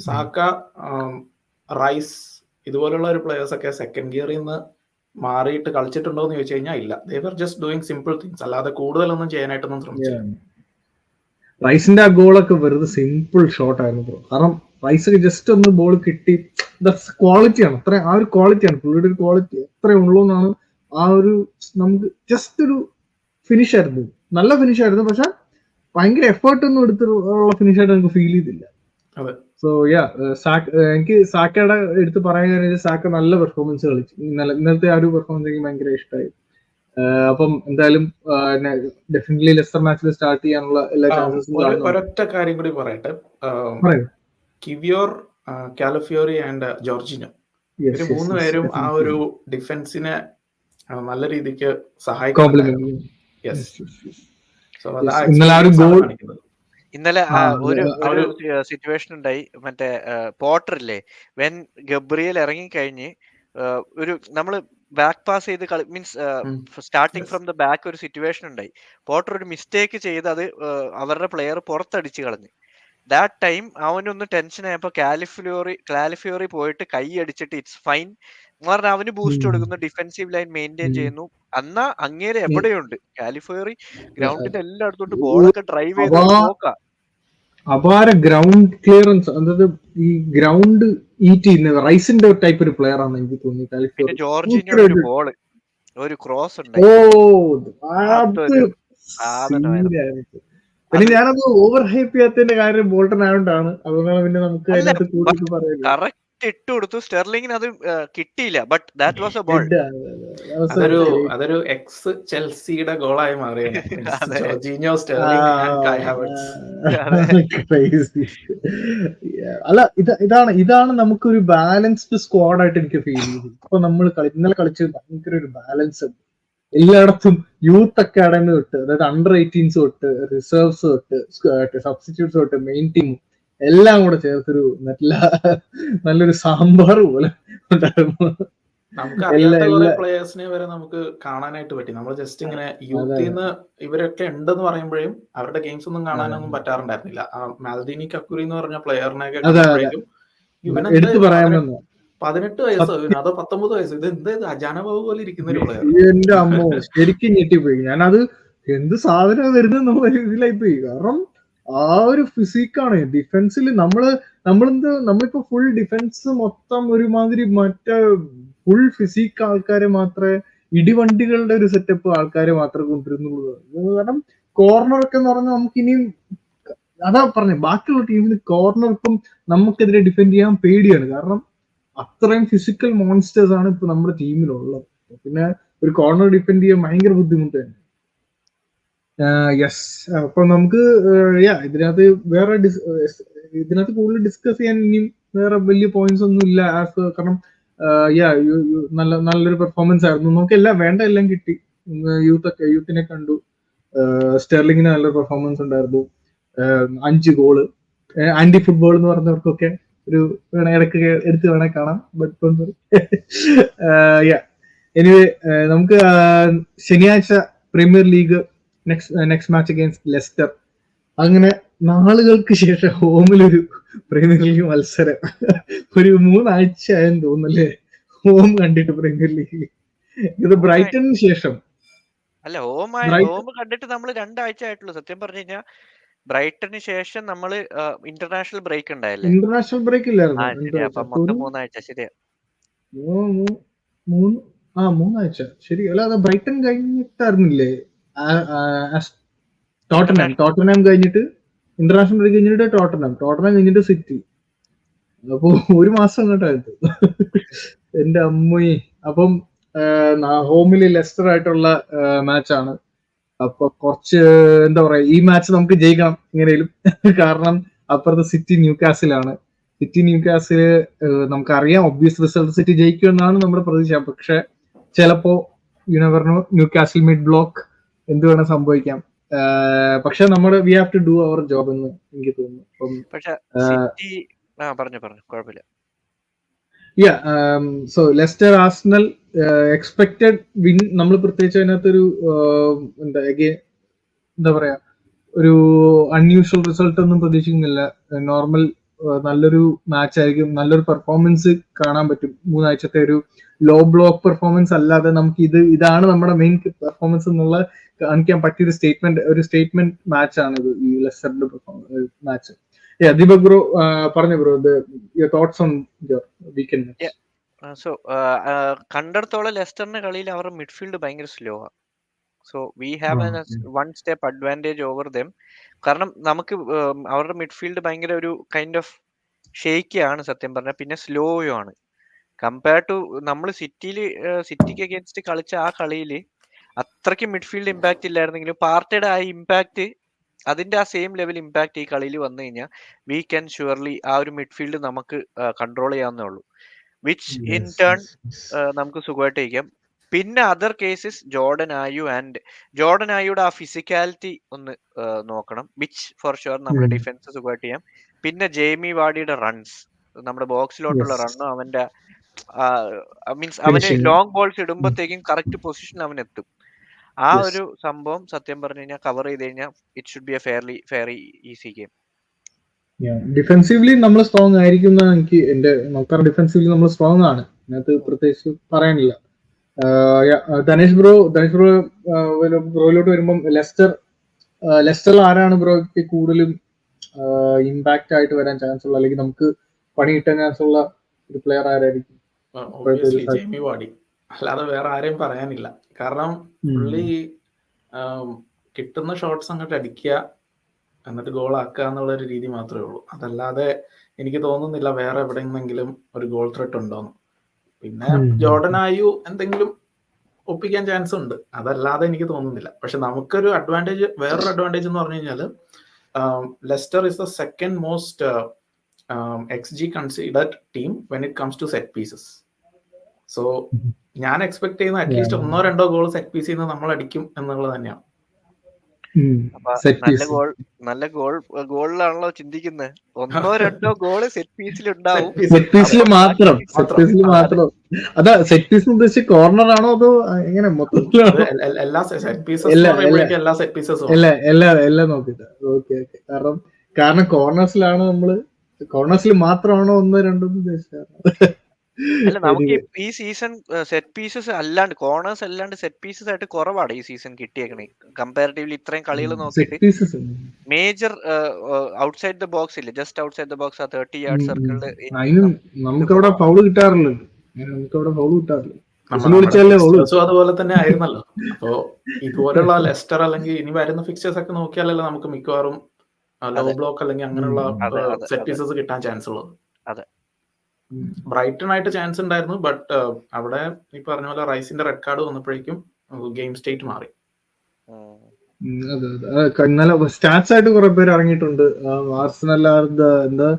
സാക്ക, റൈസ് ഇതുപോലുള്ള ഒരു പ്ലേയേഴ്സ് ഒക്കെ സെക്കൻഡ് ഗിയറിൽ നിന്ന് മാറിയിട്ട് കളിച്ചിട്ടുണ്ടോ എന്ന് ചോദിച്ചു കഴിഞ്ഞാൽ ഇല്ല. They were just doing simple things, അല്ലാതെ കൂടുതലൊന്നും ചെയ്യാനായിട്ടൊന്നും ശ്രമിച്ചില്ല. റൈസിന്റെ ആ ഗോളൊക്കെ വെറുതെ സിമ്പിൾ ഷോട്ട് ആയിരുന്നു ബ്രോ. കാരണം റൈസ് ജസ്റ്റ് ഒന്ന് ബോൾ കിട്ടി, ക്വാളിറ്റിയാണ്, അത്ര ആ ഒരു ക്വാളിറ്റിയാണ് പുള്ളിയുടെ ഒരു ക്വാളിറ്റി എത്ര ഉള്ളൂ എന്നാണ്. ആ ഒരു നമുക്ക് ജസ്റ്റ് ഒരു ഫിനിഷ് ആയിരുന്നു, നല്ല ഫിനിഷ് ആയിരുന്നു. പക്ഷെ ഭയങ്കര എഫേർട്ട് ഒന്നും എടുത്തുള്ള ഫിനിഷ് ആയിട്ട് നമുക്ക് ഫീൽ ചെയ്തില്ല. സോ എനിക്ക് സാക്കയുടെ എടുത്ത് പറയാൻ, സാക്ക നല്ല പെർഫോമൻസ് കളിച്ചു ഇന്നലത്തെ ആ ഒരു പെർഫോമൻസ് എനിക്ക് ഭയങ്കര ഇഷ്ടമായി. അപ്പം എന്തായാലും ഡെഫിനറ്റ്ലി ലെസ്റ്റർ മാച്ചിൽ സ്റ്റാർട്ട് ചെയ്യാനുള്ള എല്ലാ ചാൻസസും. ഒരൊറ്റ കാര്യം കൂടി പറയട്ടെ, കിവിയോർ, കാലഫിയോറി ആൻഡ് ജോർജിനോ, ഇവര് 3 പേരും ആ ഒരു ഡിഫൻസിനെ നല്ല രീതിക്ക് സഹായിക്കും. ഇന്നലെ ഒരു സിറ്റുവേഷൻ ഉണ്ടായി, മറ്റേ പോട്ടർ ഇല്ലേ, വെൻ ഗബ്രിയൽ ഇറങ്ങിക്കഴിഞ്ഞ് ഒരു നമ്മള് ബാക്ക് പാസ് ചെയ്ത് means starting from the back ഒരു സിറ്റുവേഷൻ ഉണ്ടായി. പോട്ടർ ഒരു മിസ്റ്റേക്ക് ചെയ്ത് അത് അവരുടെ പ്ലെയർ പുറത്തടിച്ച് കളഞ്ഞു. ദാറ്റ് ടൈം അവനൊന്ന് ടെൻഷൻ ആയപ്പോ കാലിഫിയോറി പോയിട്ട് കൈ അടിച്ചിട്ട് ഇറ്റ്സ് ഫൈൻ, പറഞ്ഞാൽ അവന് ബൂസ്റ്റ് ഉം. കൊടുക്കുന്നു, ഡിഫെൻസീവ് ലൈൻ മെയിൻറ്റെയിൻ ഉം. ചെയ്യുന്നു. അന്നാ അങ്ങേരെ ഉം. എവിടെയുണ്ട് കാലിഫേറി ഗ്രൗണ്ടിന്റെ എല്ലായിടത്തോട്ട് ഓ, ബോളൊക്കെ ഡ്രൈവ് ചെയ്ത് അപാ ഒരു പോക്കാ. അപാര ഗ്രൗണ്ട് ക്ലിയറൻസ്, അതായത് ഈ ഗ്രൗണ്ട് ഈറ്റ് ചെയ്യുന്ന റൈസിന്റെ ടൈപ്പ് ഒരു പ്ലെയർ ആണ് എനിക്ക് തോന്നി പിന്നെ കാലിഫോറി. ജോർജിനിയുടെ ഒരു ബോള്, ഒരു ക്രോസ് ഓ, ഉണ്ടായി, അത് അതൊരു സാധനമായിരുന്നു. സീനായിരുന്നു. പിന്നെ അത് ഞാനത് ഓവർ ഹൈപ്പ് ചെയ്യാത്തതിന്റെ കാര്യം ബോൾട്ടൺ ആയതുകൊണ്ടാണ്. അതുകൊണ്ടാണ് പിന്നെ നമുക്ക് അല്ല, അതിനകത്ത് കൂടുതൽ പറയുന്നത്. കറക്റ്റ് ഇട്ട് കൊടുത്തു. സ്റ്റെർലിങ്ങിന് അത് കിട്ടിയില്ല, but that was A ball. അതൊരു എക്സ് ചെൽസിയുടെ ഗോളായി മാറിയാണ്. അതെ. ജോർജിനിയോ, സ്റ്റെർലിംഗ് ആൻഡ് കൈ ഹാവർട്സ്. അല്ല, ഇതാണ് നമുക്കൊരു ബാലൻസ്ഡ് സ്ക്വാഡ് ആയിട്ട് എനിക്ക് ഫീൽ ചെയ്തു. ഇപ്പൊ നമ്മൾ ഇന്നലെ കളിച്ചത് ഭയങ്കര ഒരു ബാലൻസ് ഉണ്ട്. എല്ലായിടത്തും യൂത്ത് അക്കാഡമി തൊട്ട്, അതായത് അണ്ടർ 18s തൊട്ട്, റിസർവ്സ് തൊട്ട്, സബ്സ്റ്റിറ്റ്യൂട്ട്സ് തൊട്ട്, മെയിൻ ടീം എല്ലാം കൂടെ ചേർത്തൊരു നല്ലൊരു സാമ്പാർ പോലെ ഉണ്ടായിരുന്നു. നമുക്ക് അറിയാത്ത കുറെ പ്ലേയേഴ്സിനെ വരെ നമുക്ക് കാണാനായിട്ട് പറ്റി. നമ്മൾ ജസ്റ്റ് ഇങ്ങനെ യൂത്തിൽ നിന്ന് ഇവരൊക്കെ ഉണ്ടെന്ന് പറയുമ്പോഴും അവരുടെ ഗെയിംസ് ഒന്നും കാണാനൊന്നും പറ്റാറുണ്ടായിരുന്നില്ല. മാൽദിനി കക്കുരി എന്ന് പറഞ്ഞ പ്ലെയറിനെയൊക്കെ കണ്ടപ്പോഴേക്കും എടുത്തു പറയാമെന്ന് 18 വയസ്സോ അതോ 19 വയസ്സോ, ഇത് എന്താ അജാനബാബു പോലെ ഇരിക്കുന്ന ഒരു പ്ലെയർ. എന്റെ അമ്മോ, ശരിക്കും ഞെട്ടിപ്പോയി ഞാനത്. എന്ത് സാധനം വരുന്നത് നമ്മൾ ഇതിലായി പോയി. കാരണം ആ ഒരു ഫിസിക്കാണ് ഡിഫൻസിൽ. നമ്മളിപ്പോ ഫുൾ ഡിഫൻസ് മൊത്തം ഒരുമാതിരി മറ്റേ ഫുൾ ഫിസിക് ആൾക്കാരെ മാത്രമേ, ഇടിവണ്ടികളുടെ ഒരു സെറ്റപ്പ് ആൾക്കാരെ മാത്രമേ കൊണ്ടുവരുന്നുള്ളൂ. കാരണം കോർണറൊക്കെ എന്ന് പറഞ്ഞാൽ നമുക്ക് ഇനിയും, അതാ പറഞ്ഞത്, ബാക്കിയുള്ള ടീമിന് കോർണർക്കും നമുക്കെതിരെ ഡിഫെൻഡ് ചെയ്യാൻ പേടിയാണ്. കാരണം അത്രയും ഫിസിക്കൽ മോൺസ്റ്റേഴ്സ് ആണ് ഇപ്പൊ നമ്മുടെ ടീമിലുള്ളത്. പിന്നെ ഒരു കോർണർ ഡിഫെൻഡ് ചെയ്യാൻ ഭയങ്കര ബുദ്ധിമുട്ട് തന്നെ. യെസ്, അപ്പൊ നമുക്ക് ഇതിനകത്ത് ഇതിനകത്ത് കൂടുതൽ ഡിസ്കസ് ചെയ്യാൻ ഇനിയും വേറെ വലിയ പോയിന്റ്സ് ഒന്നും ഇല്ല. കാരണം നല്ലൊരു പെർഫോമൻസ് ആയിരുന്നു. നമുക്ക് എല്ലാം കിട്ടി. യൂത്തിനെ കണ്ടു. സ്റ്റെർലിങ്ങിന് നല്ലൊരു പെർഫോമൻസ് ഉണ്ടായിരുന്നു. 5 ഗോള്. ആന്റി ഫുട്ബോൾ എന്ന് പറഞ്ഞവർക്കൊക്കെ ഒരു ഇടയ്ക്ക് എടുത്ത് വേണേ കാണാം. ബട്ട് എനിവേ, നമുക്ക് ശനിയാഴ്ച premier league next match against Leicester. അങ്ങനെ നാളുകൾക്ക് ശേഷം ഹോമിലൊരു പ്രീമിയർ ലീഗ് മത്സരം. ഒരു 3 ആഴ്ച ആയെന്ന് തോന്നുന്നല്ലേ ഹോം കണ്ടിട്ട് പ്രീമിയർ ലീഗ്. ഇത് ബ്രൈറ്റണിന് ശേഷം. അല്ല, ഹോം കണ്ടിട്ട് നമ്മൾ 2 ആഴ്ച ആയിട്ടുള്ളൂ സത്യം പറഞ്ഞു കഴിഞ്ഞാൽ. ബ്രൈറ്റണിന് ശേഷം നമ്മള് ഇന്റർനാഷണൽ ബ്രേക്ക് ഉണ്ടായല്ലേ? ഇന്റർനാഷണൽ ബ്രേക്ക് ഇല്ലായിരുന്നു. 3 ആഴ്ച. ശരിയാ, 3 ആഴ്ച. ശരി. അല്ല, അത് ബ്രൈറ്റൺ കഴിഞ്ഞിട്ടായിരുന്നില്ലേ? ടോട്ടനാം കഴിഞ്ഞിട്ട് ഇന്റർനാഷണൽ ബ്രേക്ക് കഴിഞ്ഞിട്ട് ടോട്ടനാം കഴിഞ്ഞിട്ട് സിറ്റി. അപ്പൊ 1 മാസം കേട്ടായിരുന്നു എന്റെ അമ്മയെ. അപ്പം ഹോമില് ലെസ്റ്റർ ആയിട്ടുള്ള മാച്ചാണ്. അപ്പൊ കുറച്ച് എന്താ പറയാ, ഈ മാച്ച് നമുക്ക് ജയിക്കണം എങ്ങനെയും. കാരണം അപ്പുറത്ത് സിറ്റി ന്യൂകാസിലാണ്. നമുക്കറിയാം ഒബ്വിയസ് റിസൾട്ട് സിറ്റി ജയിക്കുമെന്നാണ് നമ്മുടെ പ്രതീക്ഷ. പക്ഷെ ചിലപ്പോ ന്യൂകാസിൽ മിഡ് ബ്ലോക്ക് എന്ത് വേണം സംഭവിക്കാം. പക്ഷെ നമ്മുടെ we have to do our job എന്ന് എനിക്ക് തോന്നുന്നു. So Leicester Arsenal expected win. നമ്മൾ പ്രത്യേകിച്ച് അതിനകത്തൊരു എന്താ പറയാ, ഒരു അൺയൂഷ്വൽ റിസൾട്ട് ഒന്നും പ്രതീക്ഷിക്കുന്നില്ല. നോർമൽ നല്ലൊരു മാച്ച് ആയിരിക്കും. നല്ലൊരു പെർഫോമൻസ് കാണാൻ പറ്റും. 3 ആഴ്ചത്തെ ഒരു ലോ ബ്ലോക്ക് പെർഫോമൻസ് അല്ലാതെ നമുക്ക് ഇതാണ് നമ്മുടെ മെയിൻ പെർഫോമൻസ് എന്നുള്ള കാണിക്കാൻ പറ്റിയൊരു സ്റ്റേറ്റ്മെന്റ് മാച്ച് ആണ് ഇത്, ഈ ലെസ്റ്ററിന്റെ മാച്ച്. ദീപക് ബ്രോ പറഞ്ഞു bro, your thoughts on your weekend match. So കണ്ടിടത്തോളം ലെസ്റ്ററിന്റെ കളിയിൽ അവരുടെ മിഡ്ഫീൽഡ് ഭയങ്കര സ്ലോ ആണ്. So we have one step advantage over them. കാരണം നമുക്ക് അവരുടെ മിഡ്ഫീൽഡ് ഭയങ്കര ഒരു കൈൻഡ് ഓഫ് ഷേക്കി ആണ് സത്യം പറഞ്ഞാൽ. പിന്നെ സ്ലോയും ആണ് കമ്പയർ ടു നമ്മൾ സിറ്റിക്ക് അഗേൻസ്റ്റ് കളിച്ച ആ കളിയിൽ. അത്രയ്ക്ക് മിഡ്ഫീൽഡ് ഇമ്പാക്ട് ഇല്ലായിരുന്നെങ്കിലും പാർട്ടിയുടെ ആ ഇമ്പാക്ട്, അതിന്റെ ആ സെയിം ലെവൽ ഇമ്പാക്ട് ഈ കളിയിൽ വന്നു കഴിഞ്ഞാൽ വി ക്യാൻ ഷുവർലി ആ ഒരു മിഡ്ഫീൽഡ് നമുക്ക് കൺട്രോൾ ചെയ്യാവുന്നേ ഉള്ളൂ. വിച്ച് ഇൻ ടേൺ നമുക്ക് സുഖമായിട്ട് ഇരിക്കാം. പിന്നെ അതർ കേസസ് ജോർഡൻ ആയുയുടെ ആ ഫിസിക്കാലിറ്റി ഒന്ന് നോക്കണം. വിച്ച് ഫോർ ഷുവർ നമ്മുടെ ഡിഫൻസ് സുഖമായിട്ട് ചെയ്യാം. പിന്നെ ജെയ്മി വാർഡിയുടെ റൺസ്, നമ്മുടെ ബോക്സിലോട്ടുള്ള റണ്ണും അവന്റെ മീൻസ് അവന് ലോങ് ബോൾസ് ഇടുമ്പോഴത്തേക്കും കറക്റ്റ് പൊസിഷനിൽ അവൻ എത്തും. ആ ഒരു സംഭവം സത്യം പറഞ്ഞു കഴിഞ്ഞാൽ കവർ ചെയ്ത് കഴിഞ്ഞാൽ it should be A fairly easy game. Defensively നമ്മൾ സ്ട്രോങ് ആയിരിക്കും. എനിക്ക് ഡിഫെൻസീവ്ലി നമ്മൾ സ്ട്രോങ് ആണ്. അതിനകത്ത് പ്രത്യേകിച്ച് പറയാനില്ല. ധനേഷ് ബ്രോ ബ്രോയിലോട്ട് വരുമ്പം ലെസ്റ്ററിൽ ആരാണ് ബ്രോയ്ക്ക് കൂടുതലും ഇമ്പാക്ട് ആയിട്ട് വരാൻ ചാൻസ് ഉള്ള, അല്ലെങ്കിൽ നമുക്ക് പണി കിട്ടാൻ ചാൻസ് ഉള്ള ഒരു പ്ലെയർ ആരായിരിക്കും? ഒബ്വിയസ്ലി ജെയ്മി വാർഡി, അല്ലാതെ വേറെ ആരെയും പറയാനില്ല. കാരണം പുള്ളി കിട്ടുന്ന ഷോട്ട്സ് അങ്ങോട്ട് അടിക്കുക, എന്നിട്ട് ഗോൾ ആക്കുക എന്നുള്ള ഒരു രീതി മാത്രമേ ഉള്ളൂ. അതല്ലാതെ എനിക്ക് തോന്നുന്നില്ല വേറെ എവിടെയെങ്കിലും ഒരു ഗോൾ ത്രെട്ട് ഉണ്ടോന്ന്. പിന്നെ ജോർഡൻ ആയു എന്തെങ്കിലും ഒപ്പിക്കാൻ ചാൻസ് ഉണ്ട്, അതല്ലാതെ എനിക്ക് തോന്നുന്നില്ല. പക്ഷെ നമുക്കൊരു അഡ്വാൻറ്റേജ്, വേറൊരു അഡ്വാൻറ്റേജ് എന്ന് പറഞ്ഞു കഴിഞ്ഞാൽ Leicester is the second most XG considered team when it comes to set pieces. So ഞാൻ എക്സ്പെക്ട് ചെയ്യുന്ന അറ്റ്ലീസ്റ്റ് 1-2 ഗോൾ സെറ്റ് പീസിൽ നിന്ന് നമ്മൾ അടിക്കും എന്നുള്ളത് തന്നെയാണ്. നല്ല ഗോളിലാണല്ലോ ചിന്തിക്കുന്നത്. 1-2 ഗോള് സെറ്റ് പീസിൽ ഉണ്ടാവും. സെറ്റ് പീസിൽ മാത്രം. അതാ സെറ്റ് പീസ് ഉദ്ദേശിച്ച് കോർണർ ആണോ അതോ എങ്ങനെ മൊത്തത്തിലാണോ? എല്ലാം നോക്കിട്ട്. ഓക്കെ. കാരണം കോർണേഴ്സിൽ മാത്രമാണോ 1-2 ഉദ്ദേശിച്ചത്? അല്ല, നമുക്ക് ഈ സീസൺ സെറ്റ് പീസസ് അല്ലാണ്ട്, കോർണേഴ്സ് അല്ലാണ്ട് സെറ്റ് പീസസ് ആയിട്ട് കുറവാണ് ഈ സീസൺ കിട്ടിയേക്കണേ. കമ്പാരിറ്റീവ്ലി ഇത്രയും കളികൾ നോക്കിയിട്ട് മേജർ ഔട്ട്സൈഡ് ദ ബോക്സ് ഇല്ല, ജസ്റ്റ് ഔട്ട്സൈഡ് ദ ബോക്സ് ആ 30 യാർഡ് സർക്കിളിൽ നമുക്കവിടെ ഫൗൾ കിട്ടാറില്ല. അതുപോലെ തന്നെ ആയിരുന്നല്ലോ. അപ്പോ ഇതുപോലുള്ള ലെസ്റ്റർ അല്ലെങ്കിൽ ഇനി വരുന്ന ഫിക്ചേഴ്സ് ഒക്കെ നോക്കിയാലല്ലോ നമുക്ക് മിക്കവാറും ലോ ബ്ലോക്ക് അല്ലെങ്കിൽ അങ്ങനെയുള്ള സെറ്റ് പീസസ് കിട്ടാൻ ചാൻസ് ഉള്ളത്. അതെ, ബ്രൈറ്റൺ ആയിട്ട് ചാൻസ് ഉണ്ടായിരുന്നു, ബട്ട് അവിടെ ഈ പറഞ്ഞ പോലെ റൈസിന്റെ റെഡ് കാർഡ് വന്നപ്പോഴേക്കും ഗെയിം സ്റ്റേറ്റ് മാറി. ഇന്നലെ സ്റ്റാറ്റ്സ് ആയിട്ട് കുറെ പേര് ഇറങ്ങിയിട്ടുണ്ട്. ആർസണൽ എന്താ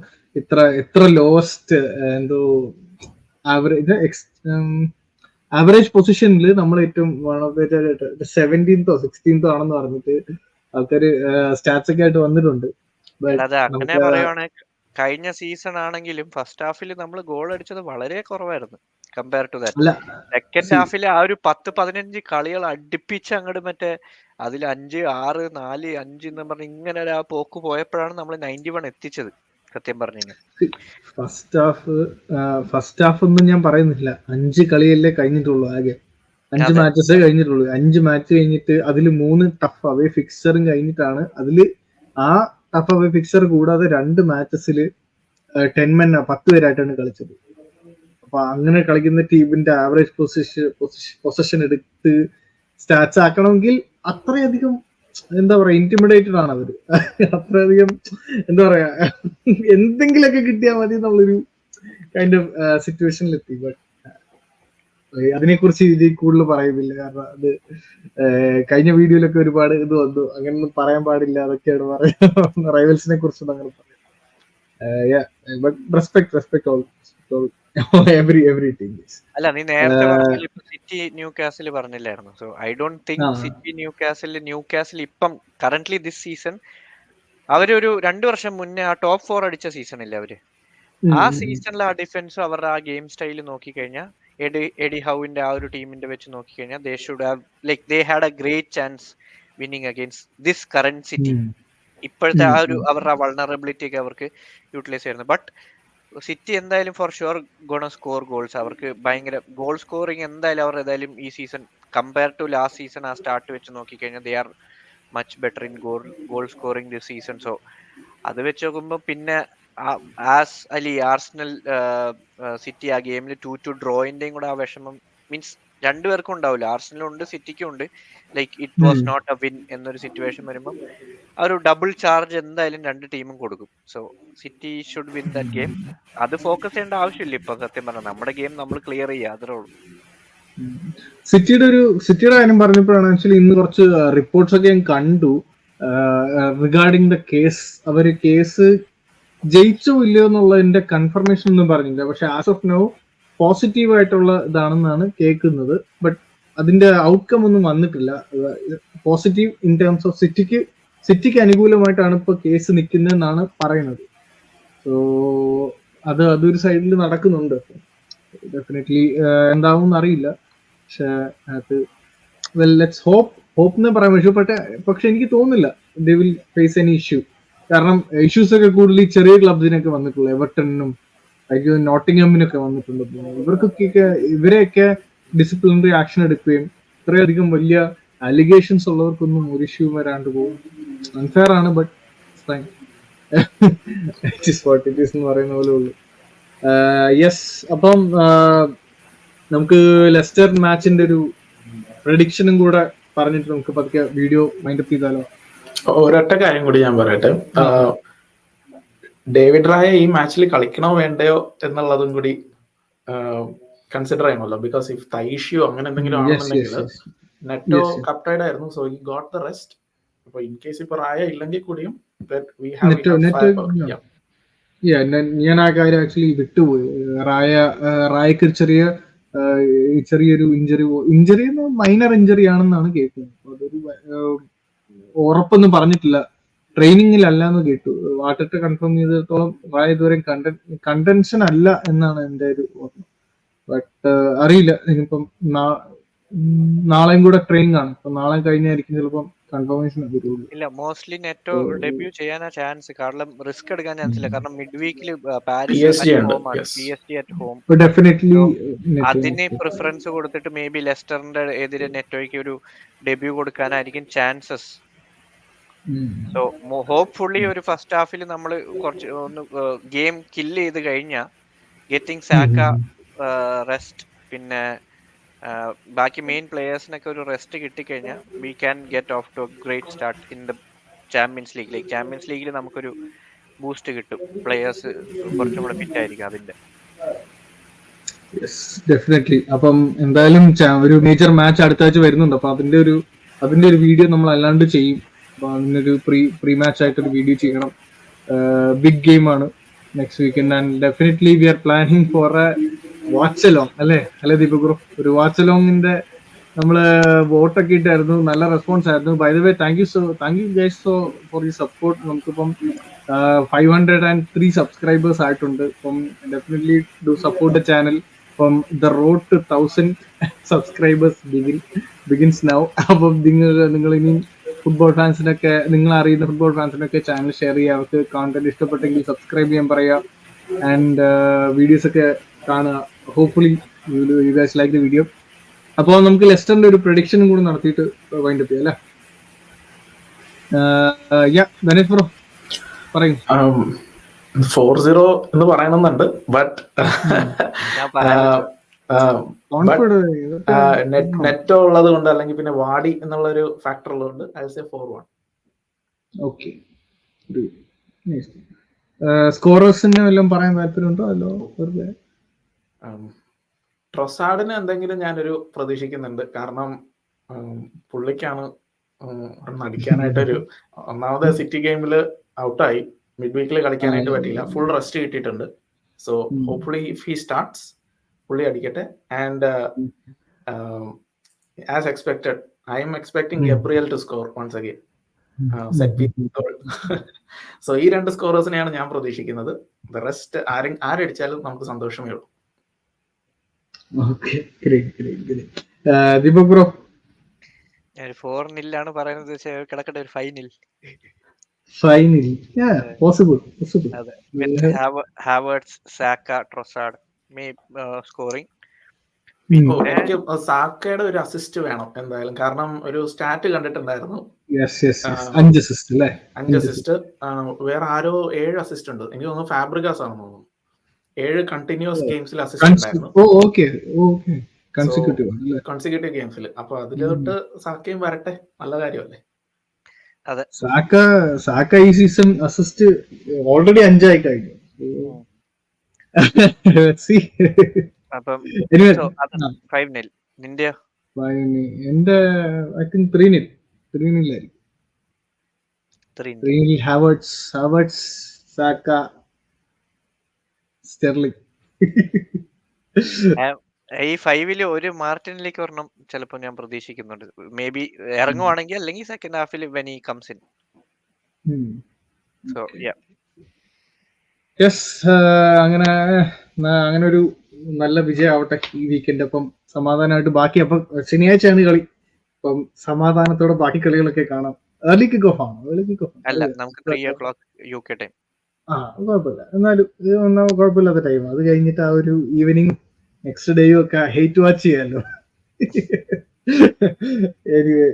എത്ര ലോവസ്റ്റ് എന്തോ ആവറേജ് പൊസിഷനിൽ നമ്മൾ ഏറ്റവും 17th 16th ആണെന്ന് പറഞ്ഞിട്ട് ആൾക്കാര് സ്റ്റാറ്റ്സ് ഒക്കെ ആയിട്ട് വന്നിട്ടുണ്ട്. അങ്ങനെ പറയുവാണെങ്കിൽ കഴിഞ്ഞ സീസൺ ആണെങ്കിലും ഫസ്റ്റ് ഹാഫിൽ നമ്മൾ ഗോൾ അടിച്ചത് വളരെ കുറവായിരുന്നു കമ്പയർ ടു ദാറ്റ്. സെക്കൻഡ് ഹാഫിൽ ആ ഒരു 10-15 കളികൾ അടുപ്പിച്ച് അങ്ങോട്ട് മറ്റേ അതിൽ 5, 6, 4, 5 എന്ന് പറഞ്ഞ് ഇങ്ങനെ ഒരു പോക്ക് പോയപ്പോഴാണ് നമ്മൾ 91 എത്തിച്ചത്. സത്യം പറഞ്ഞു ഫസ്റ്റ് ഹാഫ് ഒന്നും ഞാൻ പറയുന്നില്ല, 5 കളിയല്ലേ കഴിഞ്ഞിട്ടുള്ളൂ, ആകെ 5 മാച്ചസേ കഴിഞ്ഞിട്ടുള്ളൂ. 5 മാച്ച് കഴിഞ്ഞിട്ട് അതിൽ 3 ടഫ് അവേ ഫിക്സറും കഴിഞ്ഞിട്ടാണ്. അതില് ആ ടഫ് അവേ ഫിക്സർ കൂടാതെ 2 മാച്ചസിൽ 10 men 10 പേരായിട്ടാണ് കളിച്ചത്. അപ്പൊ അങ്ങനെ കളിക്കുന്ന ടീമിന്റെ ആവറേജ് പൊസിഷൻ എടുത്ത് സ്റ്റാറ്റ്സ് ആക്കണമെങ്കിൽ അത്രയധികം എന്താ പറയാ ഇന്റിമിഡേറ്റഡ് ആണ് അവര്. അത്രയധികം എന്താ പറയാ എന്തെങ്കിലുമൊക്കെ കിട്ടിയാൽ മതി എന്നുള്ളൊരു കൈൻഡ് ഓഫ് സിറ്റുവേഷനിലെത്തി. ബട്ട് അതിനെക്കുറിച്ച് ഇതിൽ കൂടുതൽ പറയുന്നില്ല, കാരണം അത് കഴിഞ്ഞ വീഡിയോയിലൊക്കെ ഒരുപാട് ഇത് വന്നു, അങ്ങനൊന്നും പറയാൻ പാടില്ല, അതൊക്കെയാണ് പറയുന്നത്. റൈവൽസിനെ കുറിച്ചൊന്നും അങ്ങനെ പറയാം. Respect all every team. അല്ല, നീ നേരത്തെ പറഞ്ഞില്ല സിറ്റി ന്യൂ കാസിൽ പറഞ്ഞില്ലായിരുന്നു. So I don't think City Newcastle ഇപ്പം കറന്റ്ലി ദിസ് സീസൺ അവരൊരു 2 വർഷം മുന്നേ ആ ടോപ്പ് 4 അടിച്ച സീസണില്ലേ അവര്, ആ സീസണിൽ ആ ഡിഫൻസ് അവരുടെ ആ ഗെയിം സ്റ്റൈൽ നോക്കിക്കഴിഞ്ഞാൽ എഡി ഹൗവിന്റെ ആ ഒരു ടീമിന്റെ വെച്ച് നോക്കിക്കഴിഞ്ഞാൽ they should have they had a great chance winning against this current city. ഇപ്പോഴത്തെ ആ ഒരു അവരുടെ വൾണറബിലിറ്റി ഒക്കെ അവർക്ക് യൂട്ടിലൈസ് ചെയ്യുന്നു. ബട്ട് സിറ്റി എന്തായാലും for sure gonna score goals. അവർക്ക് ഭയങ്കര ഗോൾ സ്കോറിങ് എന്തായാലും അവർ ഏതായാലും ഈ season compare to last season ആ സ്റ്റാർട്ട് വെച്ച് നോക്കിക്കഴിഞ്ഞാൽ they are much better in goal scoring this season. So അത് വെച്ച് നോക്കുമ്പോൾ പിന്നെ ആർസണൽ സിറ്റി ആ ഗെയിമിൽ 2-2 ഡ്രോയിന്റെയും കൂടെ ആ വിഷമം മീൻസ് രണ്ടുപേർക്കും ഉണ്ടാവില്ല, ആർസണലും ഉണ്ട് സിറ്റിക്കും ഉണ്ട്. Like it was not a win എന്നൊരു സിറ്റുവേഷൻ വരുമ്പോൾ ആ ഒരു ഡബിൾ ചാർജ് എന്തായാലും 2 ടീമും കൊടുക്കും. So city should win that game. അത് ഫോക്കസ് ചെയ്യേണ്ട ആവശ്യമില്ല ഇപ്പൊ, സത്യം പറഞ്ഞാൽ നമ്മുടെ ഗെയിം നമ്മൾ ക്ലിയർ ചെയ്യുക, അത്രേ ഉള്ളൂ. സിറ്റിയുടെ കാര്യം പറഞ്ഞപ്പോഴാണ് ആക്ച്വലി ഇന്ന് കുറച്ച് റിപ്പോർട്ട്സ് ഒക്കെ ഞാൻ കണ്ടു റിഗാർഡിങ് ദ കേസ്. അവര് കേസ് ജയിച്ചോ ഇല്ലയോ എന്നുള്ളതിന്റെ കൺഫർമേഷൻ ഒന്നും പറഞ്ഞില്ല. പക്ഷെ ആസ് ഓഫ് നൗ പോസിറ്റീവ് ആയിട്ടുള്ള ഇതാണെന്നാണ് കേൾക്കുന്നത്. ബട്ട് അതിന്റെ ഔട്ട്കം ഒന്നും വന്നിട്ടില്ല. പോസിറ്റീവ് ഇൻ ടേംസ് ഓഫ് സിറ്റിക്ക് അനുകൂലമായിട്ടാണ് ഇപ്പൊ കേസ് നിൽക്കുന്നതെന്നാണ് പറയുന്നത്. സോ അതൊരു സൈഡിൽ നടക്കുന്നുണ്ട്. ഡെഫിനറ്റ്ലി എന്താവും അറിയില്ല. പക്ഷെ അത് ലെറ്റ്സ് ഹോപ്പ് എന്ന് പറയാൻ പറ്റും. പക്ഷെ എനിക്ക് തോന്നുന്നില്ല they will face any issue. കാരണം ഇഷ്യൂസ് ഒക്കെ കൂടുതൽ ചെറിയ ക്ലബ്സിനൊക്കെ വന്നിട്ടുള്ളൂ. എവർട്ടണിനും നോട്ടിംഗമിനൊക്കെ വന്നിട്ടുണ്ട്. ഇവരെയൊക്കെ ഡിസിപ്ലിനറി ആക്ഷൻ എടുക്കുകയും ഇത്രയധികം വലിയ അലിഗേഷൻസ് ഉള്ളവർക്കൊന്നും ഒരു ഇഷ്യൂ വരാണ്ട് പോകും. അൺഫെയർ ആണ്, ബട്ട് എന്ന് പറയുന്ന പോലെ ഉള്ളു. യെസ്, അപ്പം നമുക്ക് ലെസ്റ്റർ മാച്ചിന്റെ ഒരു പ്രഡിക്ഷനും കൂടെ പറഞ്ഞിട്ട് നമുക്ക് പതുക്കെ വീഡിയോ മൈൻഡപ്പ് ചെയ്താലോ? ഒരൊറ്റ കാര്യം കൂടി ഞാൻ പറയട്ടെ. ഡേവിഡ് റായ ഈ മാച്ചിൽ കളിക്കണോ വേണ്ടയോ എന്നുള്ളതും കൂടി കൺസിഡർ ചെയ്യണമല്ലോ. ബിക്കോസ് ഇഫ് തൈ ഇഷ്യൂ അങ്ങനെ എന്തെങ്കിലും ആണെന്നുണ്ടെങ്കിൽ നെറ്റോ കപ്റ്റൈഡ് ആയിരുന്നു, so he got the rest. അപ്പൊ ഇൻ കേസ് ഇപ്പൊ റായ ഇല്ലെങ്കിൽ കൂടിയും ഞാൻ ആ കാര്യം ആക്ച്വലി വിട്ടുപോയി. റായക്ക് ചെറിയൊരു ഇഞ്ചറി മൈനർ ഇഞ്ചറി ആണെന്നാണ് കേൾക്കുന്നത്. അതൊരു ഉറപ്പൊന്നും പറഞ്ഞിട്ടില്ല, ട്രെയിനിങ്ങിൽ അല്ല എന്ന് കേട്ടു. വാട്ടിട്ട് കൺഫേം ചെയ്തിടത്തോളം റായ ഇതുവരെ കണ്ടൻഷൻ അല്ല എന്നാണ് എന്റെ ഒരു ഓർമ്മ. ബട്ട് അറിയില്ല, ഇനിയിപ്പം നാളെയും കൂടെ ട്രെയിനിങ് ആണ്. അപ്പൊ നാളെ കഴിഞ്ഞായിരിക്കും ചിലപ്പം കൺഫർമേഷൻ വരുള്ളൂ. ഇല്ല, മോസ്റ്റ്ലി നെറ്റോ ഡെബ്യൂ ചെയ്യാനാ ചാൻസ്. കാരണം റിസ്ക് എടുക്കാൻ ചാൻസ് ഇല്ല. കാരണം മിഡ് വീക്കിൽ പാരീസ് അറ്റ് ഹോം, ഡെഫിനറ്റ്ലി അതിന് പ്രിഫറൻസ് കൊടുത്തിട്ട് മേ ബി ലെസ്റ്ററിന്റെ എതിരെ നെറ്റോയ്ക്ക് ഒരു ഡെബ്യൂ കൊടുക്കാനായിരിക്കും ചാൻസസ്. സോ ഹോപ്പ്ഫുള്ളി ഒരു ഫസ്റ്റ് ഹാഫിൽ നമ്മൾ കുറച്ച് ഒന്ന് ഗെയിം കില്ല് ചെയ്ത് കഴിഞ്ഞാൽ ഗെറ്റിംഗ് സാക്ക റെസ്റ്റ്, പിന്നെ ബാക്കി മെയിൻ പ്ലേയേഴ്സിനൊക്കെ ഒരു റെസ്റ്റ് കിട്ടിക്കഴിഞ്ഞാൽ we can get off to great start in the Champions ലീഗിലേക്ക്. ചാമ്പ്യൻസ് ലീഗിൽ നമുക്കൊരു ബൂസ്റ്റ് കിട്ടും, പ്ലേയേഴ്സ് കുറച്ചും കൂടെ ഫിറ്റ് ആയിരിക്കും അതിന്റെ. ഡെഫിനറ്റ്ലി. അപ്പം എന്തായാലും ഒരു മേജർ മാച്ച് അടുത്ത ആഴ്ച വരുന്നുണ്ട്. അപ്പൊ അതിന്റെ ഒരു വീഡിയോ നമ്മൾ അല്ലാണ്ട് ചെയ്യും. അപ്പൊ അതിനൊരു പ്രീ മാച്ച് ആയിട്ടൊരു വീഡിയോ ചെയ്യണം. ബിഗ് ഗെയിം ആണ് next weekend and definitely we are planning for a watch along അല്ലേ ദീപക് ബ്രോ? ഒരു വാച്ച് അലോങ്ങിന്റെ നമ്മള് വോട്ടൊക്കെ ഇട്ടായിരുന്നു, നല്ല റെസ്പോൺസ് ആയിരുന്നു. By the way thank you guys for ഈ സപ്പോർട്ട്. നമുക്കിപ്പം 503 സബ്സ്ക്രൈബേഴ്സ് ആയിട്ടുണ്ട്. അപ്പം definitely do support the channel. അപ്പം the road to 1000 subscribers begins now. അപ്പം നിങ്ങൾ ഇനിയും ഫുട്ബോൾ ഫാൻസിനൊക്കെ, നിങ്ങൾ അറിയുന്ന ഫുട്ബോൾ ഫാൻസിനൊക്കെ ചാനൽ ഷെയർ ചെയ്യുക. അവർക്ക് കോണ്ടന്റ് ഇഷ്ടപ്പെട്ടെങ്കിൽ സബ്സ്ക്രൈബ് ചെയ്യാൻ പറയുക. ആൻഡ് വീഡിയോസ് ഒക്കെ കാണുക. Hopefully you guys like the video. അപ്പോൾ നമുക്ക് ലെസ്റ്ററിന്റെ ഒരു പ്രഡിക്ഷനും കൂടി നടത്തിയിട്ട് വൈൻഡപ്പ് ചെയ്യാം അല്ലേ? ബെനറ്റ് ബ്രോ പറയൂ. 4-0 എന്ന് പറയണമെന്നുണ്ട്, ബട്ട് നെറ്റോ ഉള്ളത് കൊണ്ട് അല്ലെങ്കിൽ പിന്നെ വാടി എന്നുള്ള ഒരു ഫാക്ടർ ഉള്ളതുകൊണ്ട് ഐ സേ 4-1. ഓക്കെ, സ്കോറേഴ്സിന് വല്ലതും പറയാൻ താല്പര്യമുണ്ടോ? അല്ലോ ട്രൊസാർഡിന് എന്തെങ്കിലും ഞാനൊരു പ്രതീക്ഷിക്കുന്നുണ്ട്. കാരണം പുള്ളിക്കാണ് അടിക്കാനായിട്ടൊരു ഒന്നാമത് സിറ്റി ഗെയിമിൽ ഔട്ടായി, മിഡ് വീക്കിൽ കളിക്കാനായിട്ട് പറ്റില്ല, ഫുൾ റെസ്റ്റ് കിട്ടിയിട്ടുണ്ട്. So hopefully if he starts പുള്ളി അടിക്കട്ടെ. And as expected I am expecting Gabriel to score once again. So ഈ രണ്ട് സ്കോറേഴ്സിനെയാണ് ഞാൻ പ്രതീക്ഷിക്കുന്നത്. ദ റെസ്റ്റ് ആരടിച്ചാലും നമുക്ക് സന്തോഷമേ ഉള്ളൂ. ദീപക് ബ്രോ? 4-0 ആണ് പറയുന്നത്. കിടക്കട്ടെ ഒരു ഫൈനൽ. പോസിബിൾ. അതെ, വിത്ത് Havertz, Saka, Trossard may scoring. എനിക്ക് സാക്കയുടെ ഒരു അസിസ്റ്റ് വേണം എന്തായാലും. കാരണം ഒരു സ്റ്റാറ്റ് കണ്ടിട്ടുണ്ടായിരുന്നു, 5 അസിസ്റ്റ്. വേറെ ആരോ 7 അസിസ്റ്റ് ഉണ്ട്. എനിക്ക് തോന്നുന്നു ഫാബ്രിഗാസ് ആണെന്ന് തോന്നുന്നു. 7 കണ്ടിന്യൂസ് ഗെയിംസിൽ അസിസ്റ്റ് ഉണ്ടായിരുന്നു, കൺസിക്യൂട്ടീവ് ഗെയിംസിൽ. അപ്പൊ അതിലോട്ട് സാക്കയും വരട്ടെ, നല്ല കാര്യമല്ലേ? അതെ, സാക്ക ഈ സീസൺ അസിസ്റ്റ് ഓൾറെഡി 5 ആയി കഴിഞ്ഞു. അപ്പം 5-0 നിന്റെ? എന്റെ ഐ തിങ്ക് 3-0 ആയിരിക്കും. 3-0 ഹാവേർട്സ്, സാക്ക, സ്റ്റെർലിംഗ്. ഈ 5-ൽ ഒരു മാർട്ടിനിലേക്ക് ഒരെണ്ണം ചിലപ്പോൾ ഞാൻ പ്രതീക്ഷിക്കുന്നുണ്ട്. മേ ബി ഇറങ്ങുവാണെങ്കിൽ, അല്ലെങ്കിൽ second Hafil when he comes in. So അങ്ങനെ ഒരു നല്ല വിജയം ആവട്ടെ ഈ വീക്കെൻഡ്. അപ്പം സമാധാനമായിട്ട് ബാക്കി, അപ്പം ശനിയാഴ്ചയാണ് കളി. അപ്പം സമാധാനത്തോടെ ബാക്കി കളികളൊക്കെ കാണാം. ഏർലി കിക്ക് ഓഫ് ആണ്. അല്ല, നമുക്ക് 3 o'clock UK ടൈം. കുഴപ്പമില്ല. എന്നാലും ഇത് ഒന്നാ കുഴപ്പമില്ലാത്ത ടൈം. അത് കഴിഞ്ഞിട്ട് ആ ഒരു ഈവനിങ് നെക്സ്റ്റ് ഡേയും ഒക്കെ ഹേറ്റ് വാച്ച് ചെയ്യാമല്ലോ. Anyway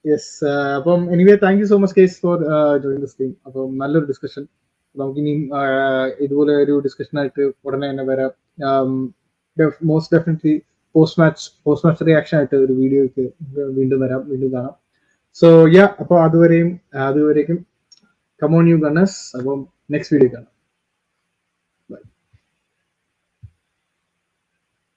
yes. അപ്പം anyway thank you so much case for join this team. അപ്പം നല്ലൊരു ഡിസ്കഷൻ. നമുക്കിനി ഇതുപോലെ ഒരു ഡിസ്കഷനായിട്ട് ഉടനെ തന്നെ വരാം. Most definitely post match reaction ആയിട്ട് ഒരു വീഡിയോയ്ക്ക് വീണ്ടും കാണാം. സോ യാ, അപ്പോൾ അതുവരേക്കും കമോൺ യു ഗണ്ണേഴ്സ്. അപ്പം നെക്സ്റ്റ് വീഡിയോ കാണാം.